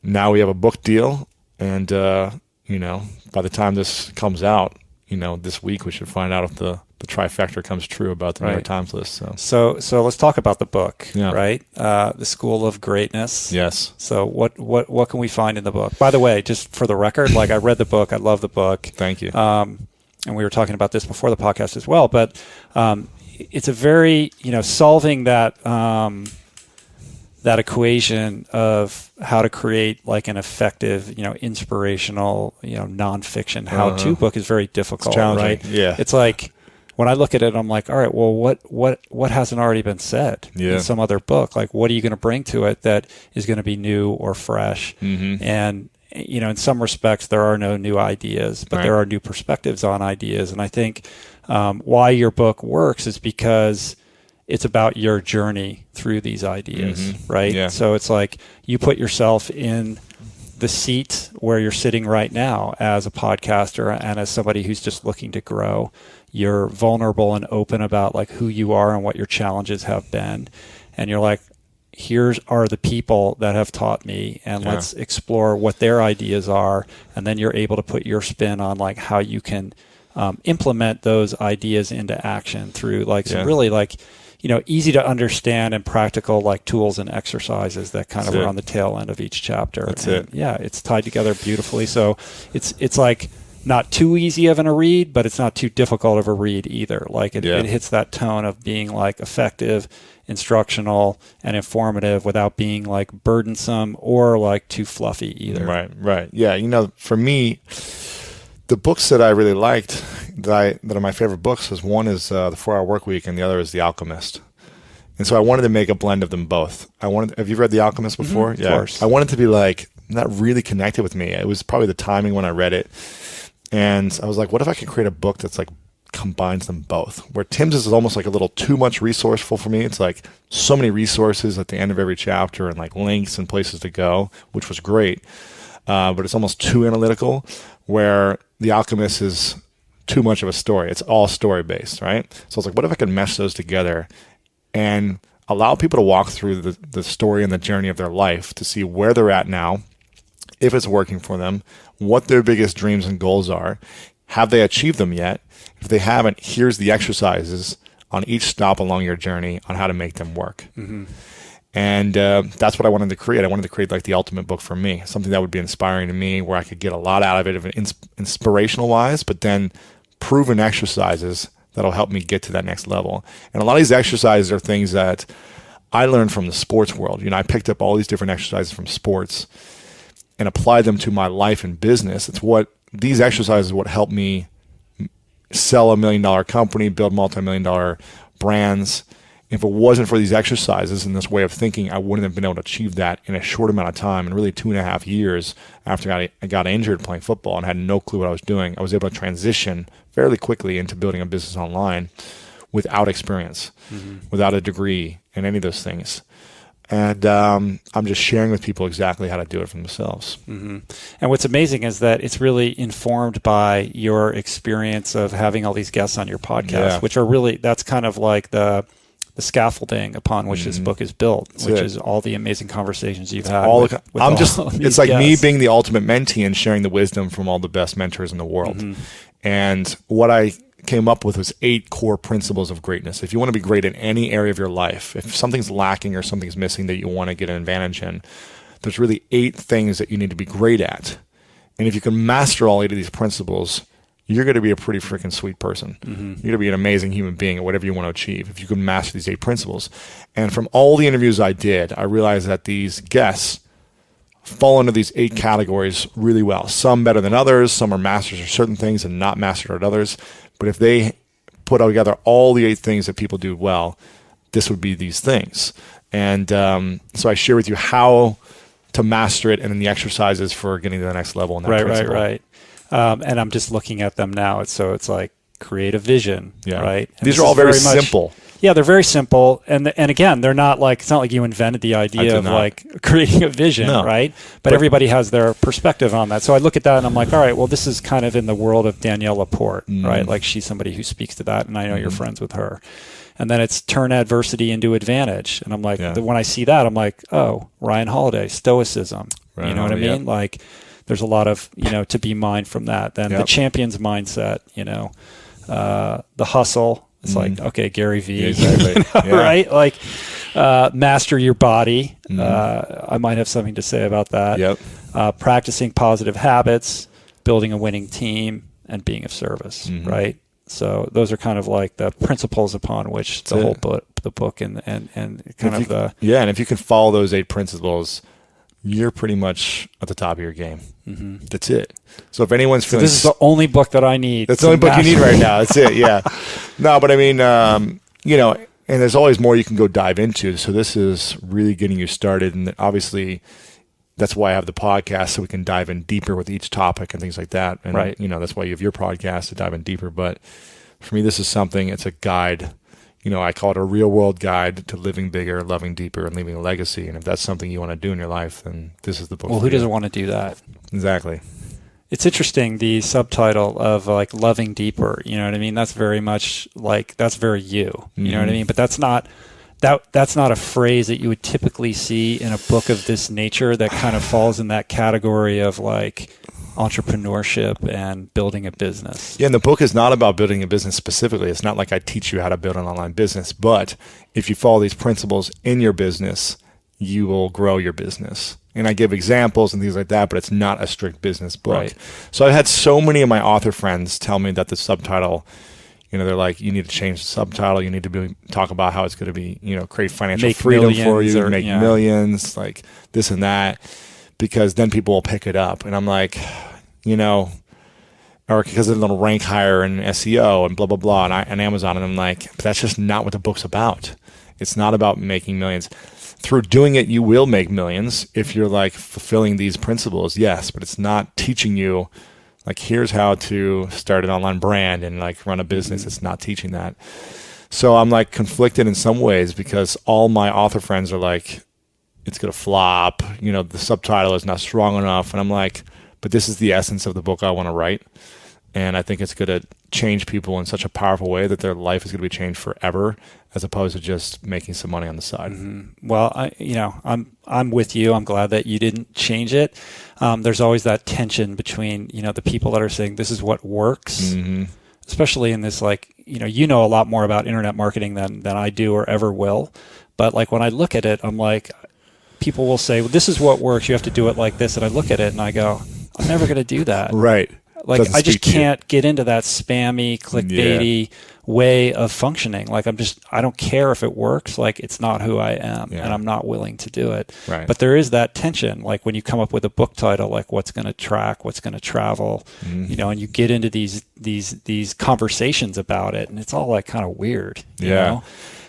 Now we have a book deal, and, by the time this comes out, this week we should find out if the trifecta comes true about the New York Times list. So let's talk about the book, right? The School of Greatness. Yes. So what can we find in the book? By the way, just for the record, like I read the book, I love the book. Thank you. And we were talking about this before the podcast as well, but it's a very, solving that that equation of how to create like an effective, inspirational, nonfiction how-to book is very difficult, right? Yeah. It's like when I look at it, I'm like, all right, well, what hasn't already been said in some other book? Like, what are you going to bring to it that is going to be new or fresh? Mm-hmm. And in some respects, there are no new ideas, but there are new perspectives on ideas. And I think why your book works is because it's about your journey through these ideas, right? Yeah. So it's like you put yourself in the seat where you're sitting right now as a podcaster and as somebody who's just looking to grow. You're vulnerable and open about like who you are and what your challenges have been. And you're like, here are the people that have taught me, and let's explore what their ideas are. And then you're able to put your spin on like how you can implement those ideas into action through like some really like, easy to understand and practical like tools and exercises that kind of are on the tail end of each chapter. That's it. Yeah, it's tied together beautifully. So it's like not too easy of a read, but it's not too difficult of a read either. Like it hits that tone of being like effective, instructional, and informative without being like burdensome or like too fluffy either. Right. Yeah, for me, the books that I really liked that are my favorite books is one is the 4-Hour Work Week and the other is The Alchemist. And so I wanted to make a blend of them both. Have you read The Alchemist before? Mm-hmm, of course. I wanted to be like not really connected with me. It was probably the timing when I read it. And I was like, what if I could create a book that's like combines them both? Where Tim's is almost like a little too much resourceful for me. It's like so many resources at the end of every chapter and like links and places to go, which was great. But it's almost too analytical, where The Alchemist is too much of a story. It's all story-based, right? So I was like, what if I could mesh those together and allow people to walk through the story and the journey of their life to see where they're at now, if it's working for them, what their biggest dreams and goals are, have they achieved them yet? If they haven't, here's the exercises on each stop along your journey on how to make them work. Mm-hmm. And that's what I wanted to create. I wanted to create like the ultimate book for me, something that would be inspiring to me, where I could get a lot out of it, inspirational wise, but then proven exercises that'll help me get to that next level. And a lot of these exercises are things that I learned from the sports world. I picked up all these different exercises from sports and applied them to my life and business. These exercises what helped me sell $1 million company, build multi-million-dollar brands. If it wasn't for these exercises and this way of thinking, I wouldn't have been able to achieve that in a short amount of time. And really 2.5 years after I got injured playing football and had no clue what I was doing, I was able to transition fairly quickly into building a business online without experience, without a degree in any of those things. And I'm just sharing with people exactly how to do it for themselves. And what's amazing is that it's really informed by your experience of having all these guests on your podcast, which are really, that's kind of like the scaffolding upon which this book is built, which is all the amazing conversations you've had. It's like me being the ultimate mentee and sharing the wisdom from all the best mentors in the world. And what I came up with was 8 core principles of greatness. If you want to be great in any area of your life, if something's lacking or something's missing that you want to get an advantage in, there's really 8 things that you need to be great at. And if you can master all 8 of these principles, you're going to be a pretty freaking sweet person. You're going to be an amazing human being at whatever you want to achieve if you can master these 8 principles. And from all the interviews I did, I realized that these guests fall into these 8 categories really well. Some better than others. Some are masters of certain things and not masters at others. But if they put together all the 8 things that people do well, this would be these things. And so I share with you how to master it and then the exercises for getting to the next level in that principle. Right. And I'm just looking at them now. It's like create a vision, right? And these are all very simple. Yeah, they're very simple. And again, they're not like, it's not like you invented the idea of like creating a vision, right? But everybody has their perspective on that. So I look at that and I'm like, all right, well, this is kind of in the world of Danielle Laporte, right? Like she's somebody who speaks to that, and I know you're friends with her. And then it's turn adversity into advantage. And I'm like, when I see that, I'm like, oh, Ryan Holiday, stoicism. You know what I mean? Like, there's a lot of, to be mined from that. Then the champion's mindset, the hustle. It's like, okay, Gary Vee, right? Like, master your body. I might have something to say about that. Practicing positive habits, building a winning team, and being of service, right? So those are kind of like the principles upon which the whole book, and kind of the... Yeah, and if you can follow those 8 principles, you're pretty much at the top of your game. That's it. So if anyone's feeling... this is the only book that I need. That's the only book you need right now. That's it, yeah. No, but I mean, and there's always more you can go dive into. So this is really getting you started. And obviously, that's why I have the podcast, so we can dive in deeper with each topic and things like that. And, that's why you have your podcast to dive in deeper. But for me, this is something, it's a guide. I call it a real-world guide to living bigger, loving deeper, and leaving a legacy. And if that's something you want to do in your life, then this is the book. Well, who doesn't want to do that? Exactly. It's interesting, the subtitle of like loving deeper. You know what I mean? That's very much like, that's very you. You know what I mean? But that's not a phrase that you would typically see in a book of this nature that kind of falls in that category of like entrepreneurship and building a business. Yeah, and the book is not about building a business specifically. It's not like I teach you how to build an online business, but if you follow these principles in your business, you will grow your business. And I give examples and things like that, but it's not a strict business book. Right. So I've had so many of my author friends tell me that the subtitle, they're like, you need to change the subtitle. You need to talk about how it's going to be, create financial freedom for you, or make millions, like this and that, because then people will pick it up. And I'm like, or because it'll rank higher in SEO and blah, blah, blah, and Amazon. And I'm like, but that's just not what the book's about. It's not about making millions. Through doing it, you will make millions if you're like fulfilling these principles, yes, but it's not teaching you like, here's how to start an online brand and like run a business. It's not teaching that. So I'm like conflicted in some ways because all my author friends are like, it's going to flop. The subtitle is not strong enough. And I'm like, but this is the essence of the book I want to write. And I think it's going to change people in such a powerful way that their life is going to be changed forever, as opposed to just making some money on the side. Well, I'm with you. I'm glad that you didn't change it. There's always that tension between, the people that are saying this is what works, especially in this, like, you know a lot more about internet marketing than I do or ever will. But like when I look at it, I'm like, people will say, well, this is what works. You have to do it like this. And I look at it and I go, I'm never going to do that. Right. Like, Doesn't I just speak to you. can't get into that spammy, clickbaity way of functioning. Like, I don't care if it works. Like, it's not who I am, and I'm not willing to do it. Right. But there is that tension. Like, when you come up with a book title, like what's going to track, what's going to travel, you know, and you get into these conversations about it, and it's all like kind of weird. You know?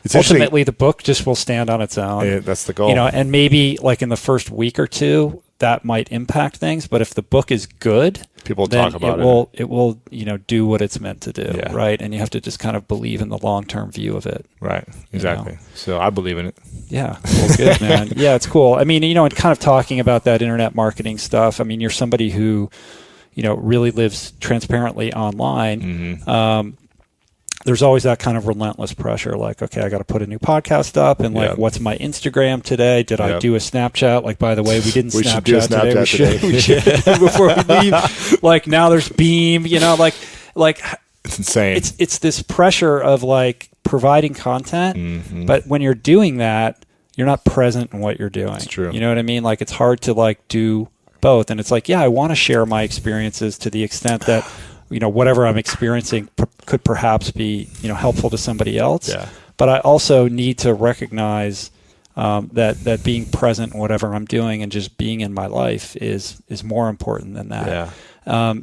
It's Ultimately, the book just will stand on its own. Yeah, that's the goal. You know, and maybe like in the first week or two, that might impact things. But if the book is good, people then talk about it will, you know, do what it's meant to do, Yeah. right? And you have to just kind of believe in the long-term view of it. Right. Exactly. know? So I believe in it. Yeah. Well, good, man. Yeah, it's cool. I mean, you know, and kind of talking about that internet marketing stuff, I mean, you're somebody who, you know, really lives transparently online. There's always that kind of relentless pressure, like, okay, I got to put a new podcast up, and like, what's my Instagram today? Did I do a Snapchat? Like, by the way, we didn't Snapchat should do a Snapchat today. We should before we leave. Like, now there's Beam, you know, like It's insane. it's this pressure of like providing content, but when you're doing that, you're not present in what you're doing. It's true. You know what I mean? Like, it's hard to like do both, and it's like, yeah, I want to share my experiences to the extent that, you know, whatever I'm experiencing could perhaps be, you know, helpful to somebody else. Yeah. But I also need to recognize that being present in whatever I'm doing and just being in my life is more important than that. Yeah.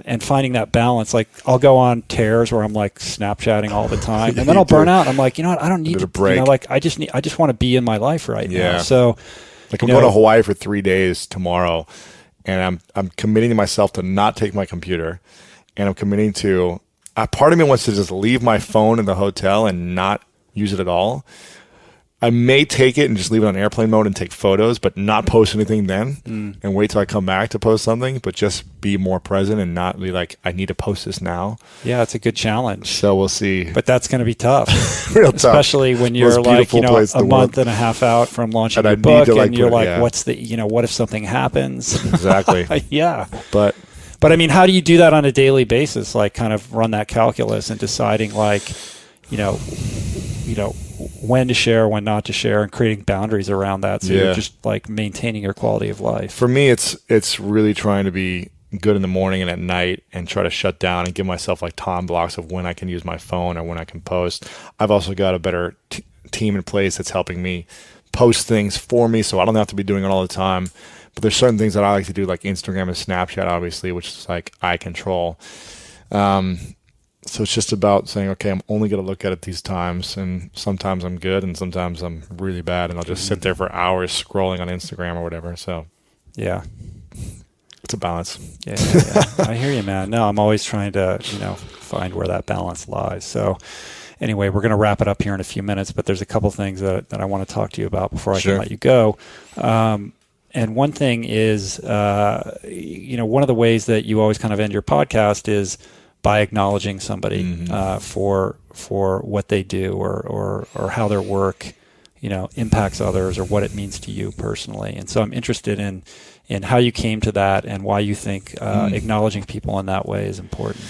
And finding that balance. Like, I'll go on tears where I'm like Snapchatting all the time, and then I'll burn out. I'm like, you know what? I don't need to break. You know, like, I just want to be in my life right now. So, like, I'm going to Hawaii for 3 days tomorrow, and I'm committing to myself to not take my computer. And I'm committing to, part of me wants to just leave my phone in the hotel and not use it at all. I may take it and just leave it on airplane mode and take photos, but not post anything then, and wait till I come back to post something, but just be more present and not be like, I need to post this now. Yeah, it's a good challenge. So we'll see. But that's going to be tough. Real tough. Especially when you're like, you know, a month and a half out from launching your book, and you're like, what's the, you know, what if something happens? Exactly. Yeah. But I mean, how do you do that on a daily basis? Like, kind of run that calculus and deciding, like, you know, when to share, when not to share, and creating boundaries around that. So you're just like maintaining your quality of life. For me, it's really trying to be good in the morning and at night, and try to shut down and give myself like time blocks of when I can use my phone or when I can post. I've also got a better team in place that's helping me post things for me, so I don't have to be doing it all the time. But there's certain things that I like to do, like Instagram and Snapchat, obviously, which is like I control. So it's just about saying, okay, I'm only going to look at it these times, and sometimes I'm good, and sometimes I'm really bad, and I'll just sit there for hours scrolling on Instagram or whatever. So yeah, it's a balance. Yeah. I hear you, man. No, I'm always trying to, you know, find where that balance lies. So anyway, we're going to wrap it up here in a few minutes, but there's a couple things that I want to talk to you about before I can let you go. And one thing is, you know, one of the ways that you always kind of end your podcast is by acknowledging somebody for what they do or how their work, you know, impacts others or what it means to you personally. And so I'm interested in how you came to that and why you think acknowledging people in that way is important.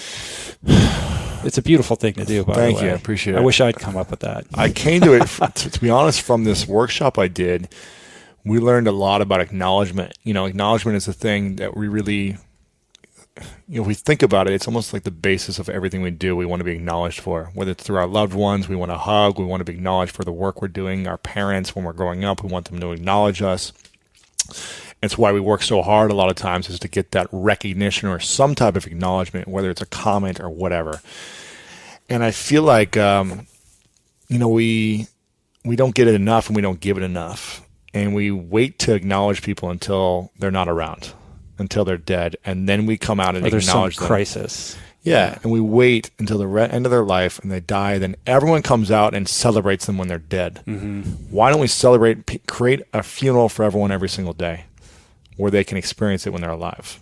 It's a beautiful thing to do, by the way. Thank you. I appreciate it. I wish I'd come up with that. I came to it, to be honest, from this workshop I did. We learned a lot about acknowledgement. You know, acknowledgement is a thing that we really, you know, if we think about it, it's almost like the basis of everything we do. We want to be acknowledged for, whether it's through our loved ones, we want to hug, we want to be acknowledged for the work we're doing. Our parents, when we're growing up, we want them to acknowledge us. It's why we work so hard a lot of times, is to get that recognition or some type of acknowledgement, whether it's a comment or whatever. And I feel like, you know, we don't get it enough, and we don't give it enough. And we wait to acknowledge people until they're not around, until they're dead, and then we come out and acknowledge them. There's some crisis. Yeah, and we wait until the end of their life and they die. Then everyone comes out and celebrates them when they're dead. Why don't we celebrate, create a funeral for everyone every single day where they can experience it when they're alive?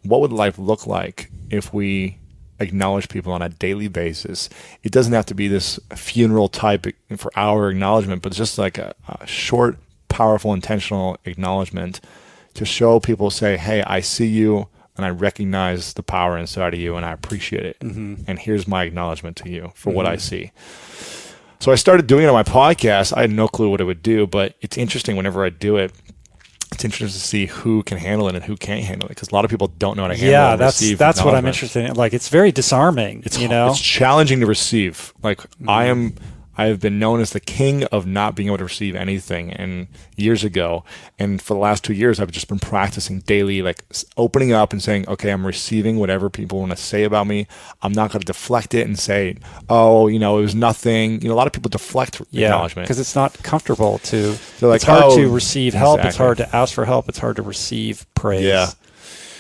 What would life look like if we acknowledge people on a daily basis? It doesn't have to be this funeral type for our acknowledgement, but it's just like a short, powerful, intentional acknowledgement to show people, say, hey, I see you and I recognize the power inside of you and I appreciate it. And here's my acknowledgement to you for what I see. So I started doing it on my podcast. I had no clue what it would do, but it's interesting whenever I do it. it's interesting to see who can handle it and who can't handle it, because a lot of people don't know how to handle and receive that's what I'm acknowledgement. interested in. Like, it's very disarming. It's challenging to receive. Like, I have been known as the king of not being able to receive anything, and years ago, and for the last 2 years, I've just been practicing daily, like opening up and saying, okay, I'm receiving whatever people want to say about me. I'm not going to deflect it and say, oh, it was nothing. A lot of people deflect acknowledgement because it's not comfortable to. They're like, it's hard to receive help. Exactly. It's hard to ask for help. It's hard to receive praise. Yeah.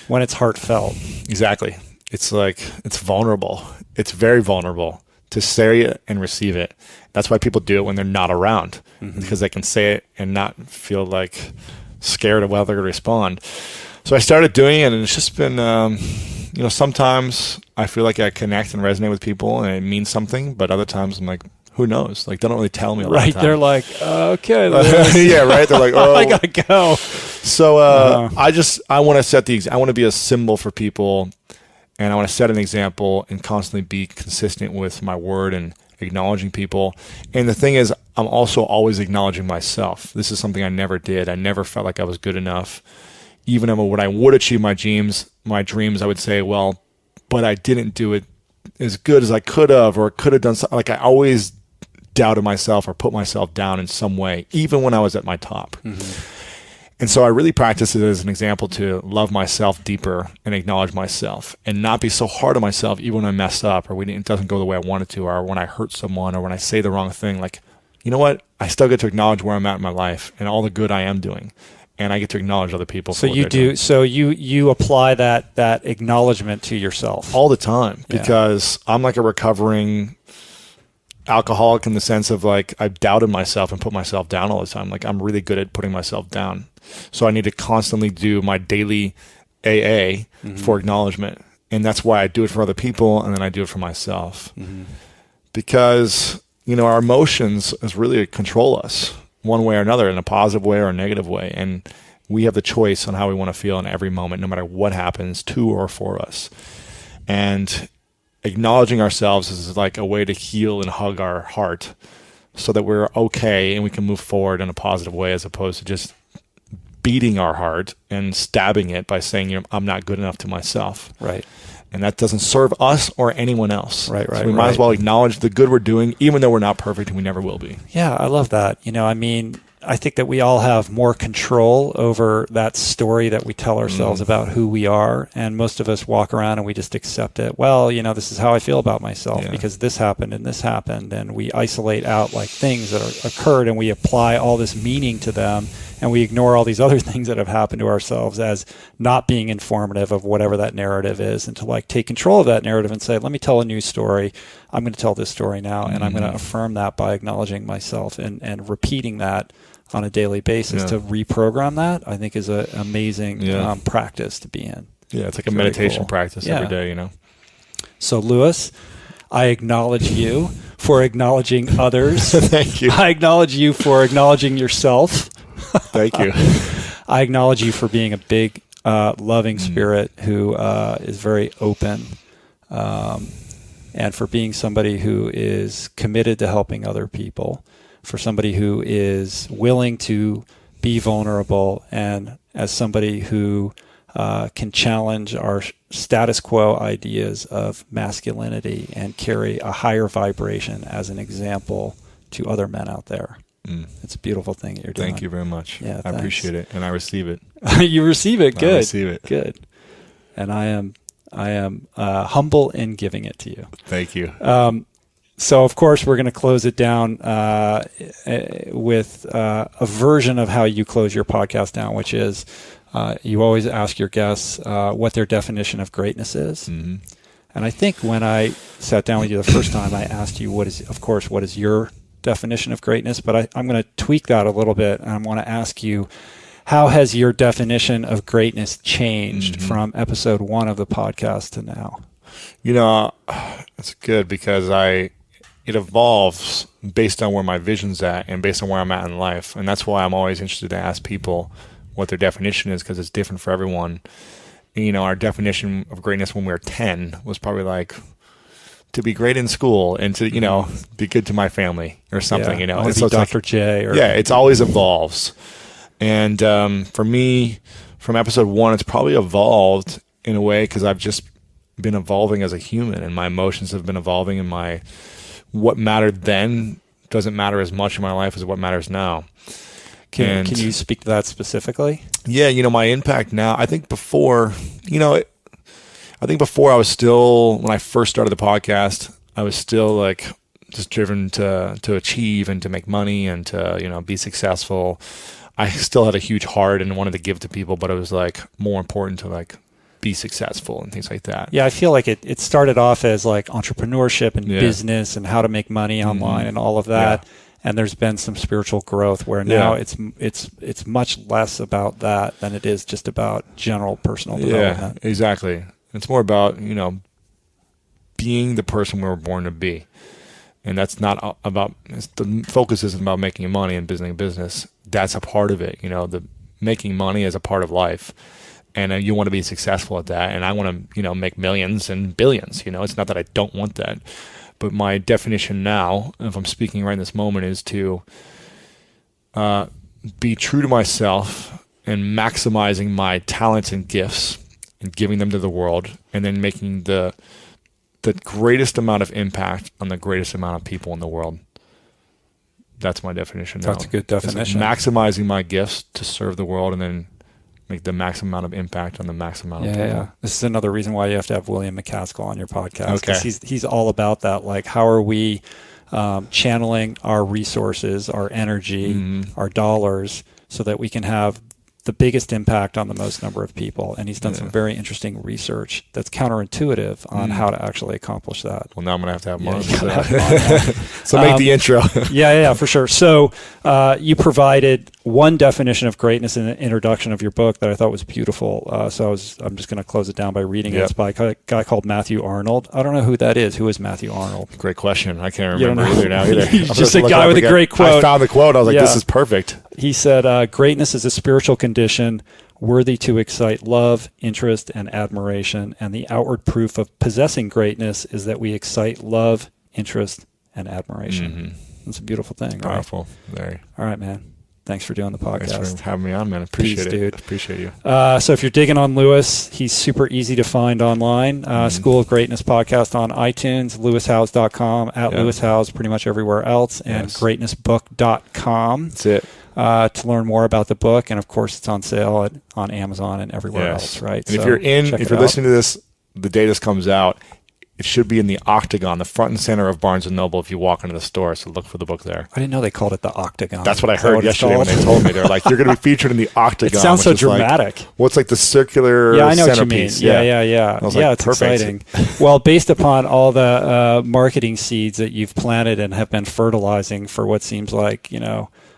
When it's heartfelt. Exactly. It's like, it's vulnerable. It's very vulnerable to say it and receive it. That's why people do it when they're not around, because they can say it and not feel like scared of how they're going to respond. So I started doing it, and it's just been, sometimes I feel like I connect and resonate with people and it means something, but other times I'm like, who knows? Like, they don't really tell me a lot of time. They're like, okay. Yeah, right? They're like, oh. I got to go. So I want to set I want to be a symbol for people, and I want to set an example and constantly be consistent with my word and acknowledging people. And the thing is, I'm also always acknowledging myself. This is something I never did. I never felt like I was good enough. Even when I would achieve my dreams, I would say, well, but I didn't do it as good as I could have, or could have done something. Like, I always doubted myself or put myself down in some way, even when I was at my top. And so I really practice it as an example to love myself deeper and acknowledge myself, and not be so hard on myself even when I mess up, or it doesn't go the way I wanted to, or when I hurt someone, or when I say the wrong thing. Like, you know what? I still get to acknowledge where I'm at in my life and all the good I am doing. And I get to acknowledge other people. So you do. So you apply that acknowledgement to yourself all the time, because I'm like a recovering alcoholic in the sense of, like, I've doubted myself and put myself down all the time. Like, I'm really good at putting myself down. So I need to constantly do my daily AA for acknowledgement. And that's why I do it for other people, and then I do it for myself. Because, our emotions is really control us one way or another, in a positive way or a negative way. And we have the choice on how we want to feel in every moment, no matter what happens to or for us. And acknowledging ourselves is like a way to heal and hug our heart, so that we're okay and we can move forward in a positive way, as opposed to just beating our heart and stabbing it by saying, I'm not good enough to myself. Right. And that doesn't serve us or anyone else. Right. So we might as well acknowledge the good we're doing, even though we're not perfect and we never will be. Yeah, I love that. I think that we all have more control over that story that we tell ourselves about who we are. And most of us walk around and we just accept it. Well, this is how I feel about myself because this happened and this happened. And we isolate out like things that occurred, and we apply all this meaning to them. And we ignore all these other things that have happened to ourselves as not being informative of whatever that narrative is, and to like take control of that narrative and say, let me tell a new story. I'm going to tell this story now, and I'm going to affirm that by acknowledging myself and repeating that on a daily basis. To reprogram that, I think, is an amazing practice to be in. Yeah, it's like a meditation practice every day, So, Lewis, I acknowledge you for acknowledging others. Thank you. I acknowledge you for acknowledging yourself. Thank you. I acknowledge you for being a big, loving spirit who is very open, and for being somebody who is committed to helping other people, for somebody who is willing to be vulnerable, and as somebody who can challenge our status quo ideas of masculinity and carry a higher vibration as an example to other men out there. It's a beautiful thing that you're doing. Thank you very much. Yeah, I appreciate it, and I receive it. You receive it. Good. I receive it. Good. And I am humble in giving it to you. Thank you. So, of course, we're going to close it down with a version of how you close your podcast down, which is you always ask your guests what their definition of greatness is. And I think when I sat down with you the first time, I asked you, what is your definition of greatness? But I'm going to tweak that a little bit, and I want to ask you, how has your definition of greatness changed from episode 1 of the podcast to now? It's good because it evolves based on where my vision's at and based on where I'm at in life. And that's why I'm always interested to ask people what their definition is, because it's different for everyone. And, our definition of greatness when we were 10 was probably like to be great in school and to, be good to my family or something, Or so be Dr. J. It always evolves. And for me, from episode 1, it's probably evolved in a way because I've just been evolving as a human, and my emotions have been evolving, and what mattered then doesn't matter as much in my life as what matters now. Can you speak to that specifically? Yeah, my impact now, I think before I was still, when I first started the podcast, I was still like just driven to achieve and to make money and to, be successful. I still had a huge heart and wanted to give to people, but it was like more important to like be successful and things like that. Yeah, I feel like it started off as like entrepreneurship and business and how to make money online and all of that. Yeah. And there's been some spiritual growth where now it's much less about that than it is just about general personal development. Yeah, exactly. It's more about, being the person we were born to be. And that's not about, the focus isn't about making money and business. That's a part of it. The making money is a part of life. And you want to be successful at that. And I want to, make millions and billions. It's not that I don't want that. But my definition now, if I'm speaking right in this moment, is to be true to myself and maximizing my talents and gifts and giving them to the world, and then making the greatest amount of impact on the greatest amount of people in the world. That's my definition now. That's a good definition. Maximizing my gifts to serve the world, and then make the maximum amount of impact on the maximum amount of people. Yeah. This is another reason why you have to have William McCaskill on your podcast. Okay. He's all about that. Like, how are we channeling our resources, our energy, our dollars, so that we can have the biggest impact on the most number of people. And he's done some very interesting research that's counterintuitive on how to actually accomplish that. Well, now I'm going to have him on. So make the intro. Yeah, for sure. So you provided one definition of greatness in the introduction of your book that I thought was beautiful. I'm just going to close it down by reading it. It's by a guy called Matthew Arnold. I don't know who that is. Who is Matthew Arnold? Great question. I can't remember either now. He's just a guy with a great quote. I found the quote. I was like, this is perfect. He said, greatness is a spiritual condition worthy to excite love, interest, and admiration. And the outward proof of possessing greatness is that we excite love, interest, and admiration. Mm-hmm. That's a beautiful thing. Powerful. Right? Very. All right, man. Thanks for doing the podcast. Thanks for having me on, man. Appreciate it. Dude. Appreciate you. So if you're digging on Lewis, he's super easy to find online. School of Greatness podcast on iTunes, lewishowes.com, Lewis Howes pretty much everywhere else, and greatnessbook.com. That's it. To learn more about the book, and of course it's on sale on Amazon and everywhere else, right? And if you're listening to this, the day this comes out, it should be in the Octagon, the front and center of Barnes & Noble if you walk into the store, so look for the book there. I didn't know they called it the Octagon. That's what I heard yesterday when they told me. They're like, you're going to be featured in the Octagon. It sounds so dramatic. What's like the circular I know centerpiece. What you mean. Yeah. I was like, it's perfect. Exciting. Well, based upon all the marketing seeds that you've planted and have been fertilizing for what seems like,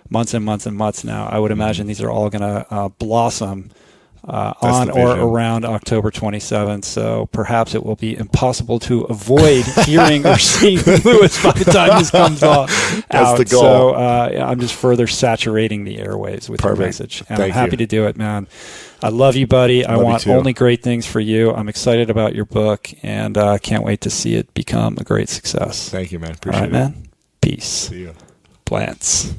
months and months and months now, I would imagine these are all going to blossom on or around October 27th. So perhaps it will be impossible to avoid hearing or seeing Lewis by the time this comes out. That's the goal. So I'm just further saturating the airwaves with your message. And I'm happy to do it, man. I love you, buddy. I want only great things for you. I'm excited about your book, and can't wait to see it become a great success. Thank you, man. Appreciate it. All right, man. Peace. See you. Plants.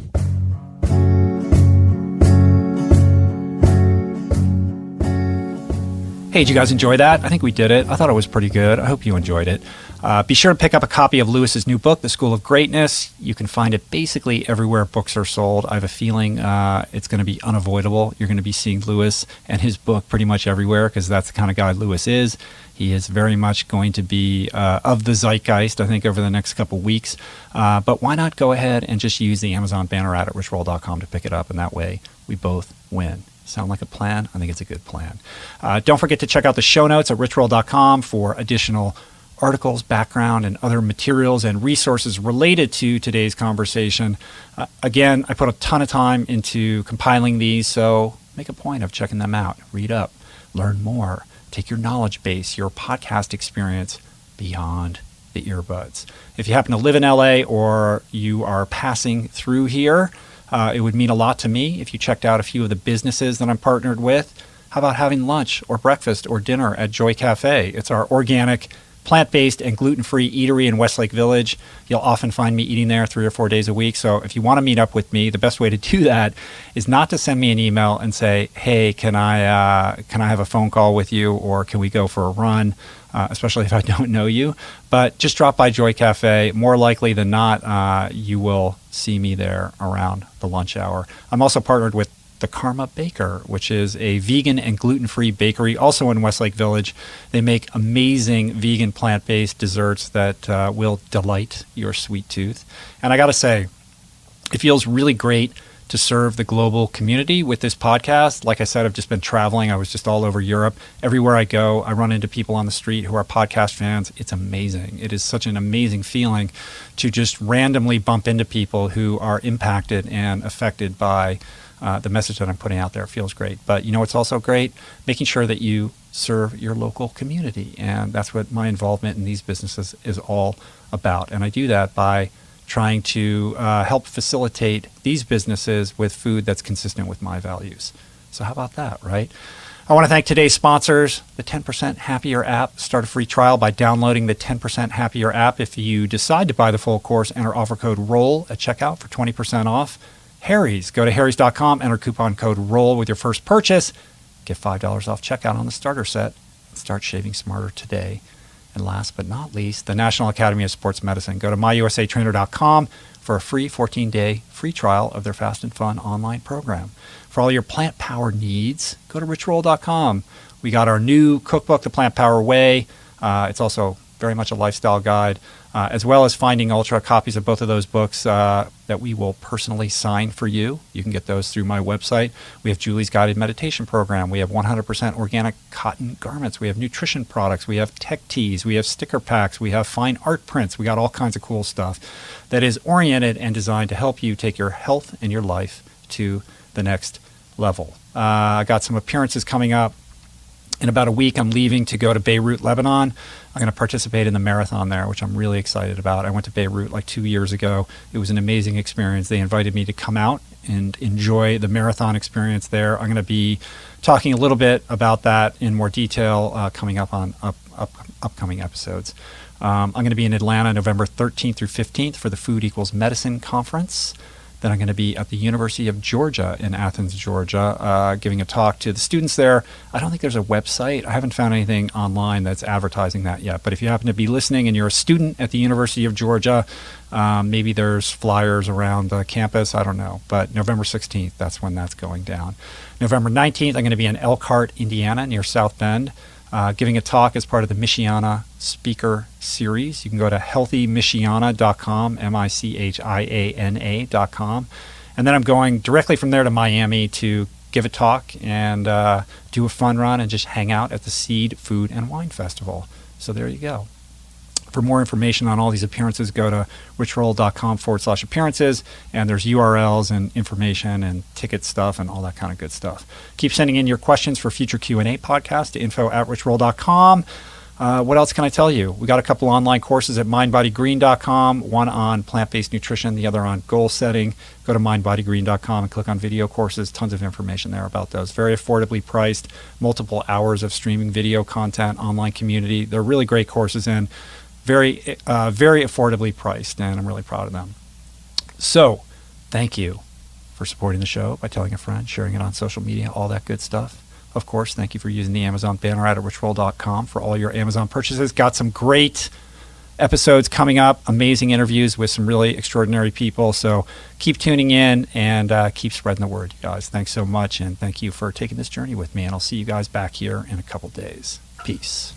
Hey, did you guys enjoy that? I think we did it. I thought it was pretty good. I hope you enjoyed it. Be sure to pick up a copy of Lewis's new book, The School of Greatness. You can find it basically everywhere books are sold. I have a feeling it's going to be unavoidable. You're going to be seeing Lewis and his book pretty much everywhere because that's the kind of guy Lewis is. He is very much going to be of the zeitgeist, I think, over the next couple weeks. But why not go ahead and just use the Amazon banner ad at richroll.com to pick it up, and that way we both win. Sound like a plan? I think it's a good plan. Don't forget to check out the show notes at richroll.com for additional articles, background, and other materials and resources related to today's conversation. Again, I put a ton of time into compiling these, so make a point of checking them out. Read up, learn more, take your knowledge base, your podcast experience beyond the earbuds. If you happen to live in LA or you are passing through here, it would mean a lot to me if you checked out a few of the businesses that I'm partnered with. How about having lunch or breakfast or dinner at Joy Cafe? It's our organic, plant-based and gluten-free eatery in Westlake Village. You'll often find me eating there 3 or 4 days a week. So if you want to meet up with me, the best way to do that is not to send me an email and say, hey, can I have a phone call with you, or can we go for a run, especially if I don't know you. But just drop by Joy Cafe. More likely than not, you will see me there around the lunch hour. I'm also partnered with the Karma Baker, which is a vegan and gluten-free bakery, also in Westlake Village. They make amazing vegan plant-based desserts that will delight your sweet tooth. And I got to say, it feels really great to serve the global community with this podcast. Like I said, I've just been traveling. I was just all over Europe. Everywhere I go, I run into people on the street who are podcast fans. It's amazing. It is such an amazing feeling to just randomly bump into people who are impacted and affected by the message that I'm putting out there. It feels great. But you know what's also great? Making sure that you serve your local community. And that's what my involvement in these businesses is all about. And I do that by trying to help facilitate these businesses with food that's consistent with my values. So how about that, right? I want to thank today's sponsors, the 10% Happier app. Start a free trial by downloading the 10% Happier app. If you decide to buy the full course, enter offer code ROLL at checkout for 20% off. Harry's. Go to harrys.com, enter coupon code ROLL with your first purchase. Get $5 off checkout on the starter set. Start shaving smarter today. And last but not least, the National Academy of Sports Medicine. Go to myusatrainer.com for a free 14-day free trial of their fast and fun online program. For all your plant power needs, go to richroll.com. We got our new cookbook, The Plant Power Way. It's also very much a lifestyle guide, as well as Finding Ultra, copies of both of those books that we will personally sign for you. You can get those through my website. We have Julie's guided meditation program. We have 100% organic cotton garments. We have nutrition products. We have tech teas. We have sticker packs. We have fine art prints. We got all kinds of cool stuff that is oriented and designed to help you take your health and your life to the next level. I got some appearances coming up. In about a week, I'm leaving to go to Beirut, Lebanon. I'm going to participate in the marathon there, which I'm really excited about. I went to Beirut like 2 years ago. It was an amazing experience. They invited me to come out and enjoy the marathon experience there. I'm going to be talking a little bit about that in more detail coming up on upcoming episodes. I'm going to be in Atlanta November 13th through 15th for the Food Equals Medicine Conference. Then I'm going to be at the University of Georgia in Athens, Georgia, giving a talk to the students there. I don't think there's a website. I haven't found anything online that's advertising that yet. But if you happen to be listening and you're a student at the University of Georgia, maybe there's flyers around the campus. I don't know. But November 16th, that's when that's going down. November 19th, I'm going to be in Elkhart, Indiana, near South Bend, giving a talk as part of the Michiana Speaker Series. You can go to healthymichiana.com, MICHIANA.com. And then I'm going directly from there to Miami to give a talk and do a fun run and just hang out at the Seed Food and Wine Festival. So there you go. For more information on all these appearances, go to richroll.com/appearances, and there's URLs and information and ticket stuff and all that kind of good stuff. Keep sending in your questions for future Q&A podcasts to info@richroll.com. What else can I tell you? We got a couple online courses at mindbodygreen.com, one on plant-based nutrition, the other on goal setting. Go to mindbodygreen.com and click on video courses. Tons of information there about those. Very affordably priced, multiple hours of streaming video content, online community. They're really great courses and very affordably priced, and I'm really proud of them. So, thank you for supporting the show by telling a friend, sharing it on social media, all that good stuff. Of course, thank you for using the Amazon banner ad at richroll.com for all your Amazon purchases. Got some great episodes coming up, amazing interviews with some really extraordinary people. So keep tuning in and keep spreading the word, you guys. Thanks so much, and thank you for taking this journey with me. And I'll see you guys back here in a couple days. Peace.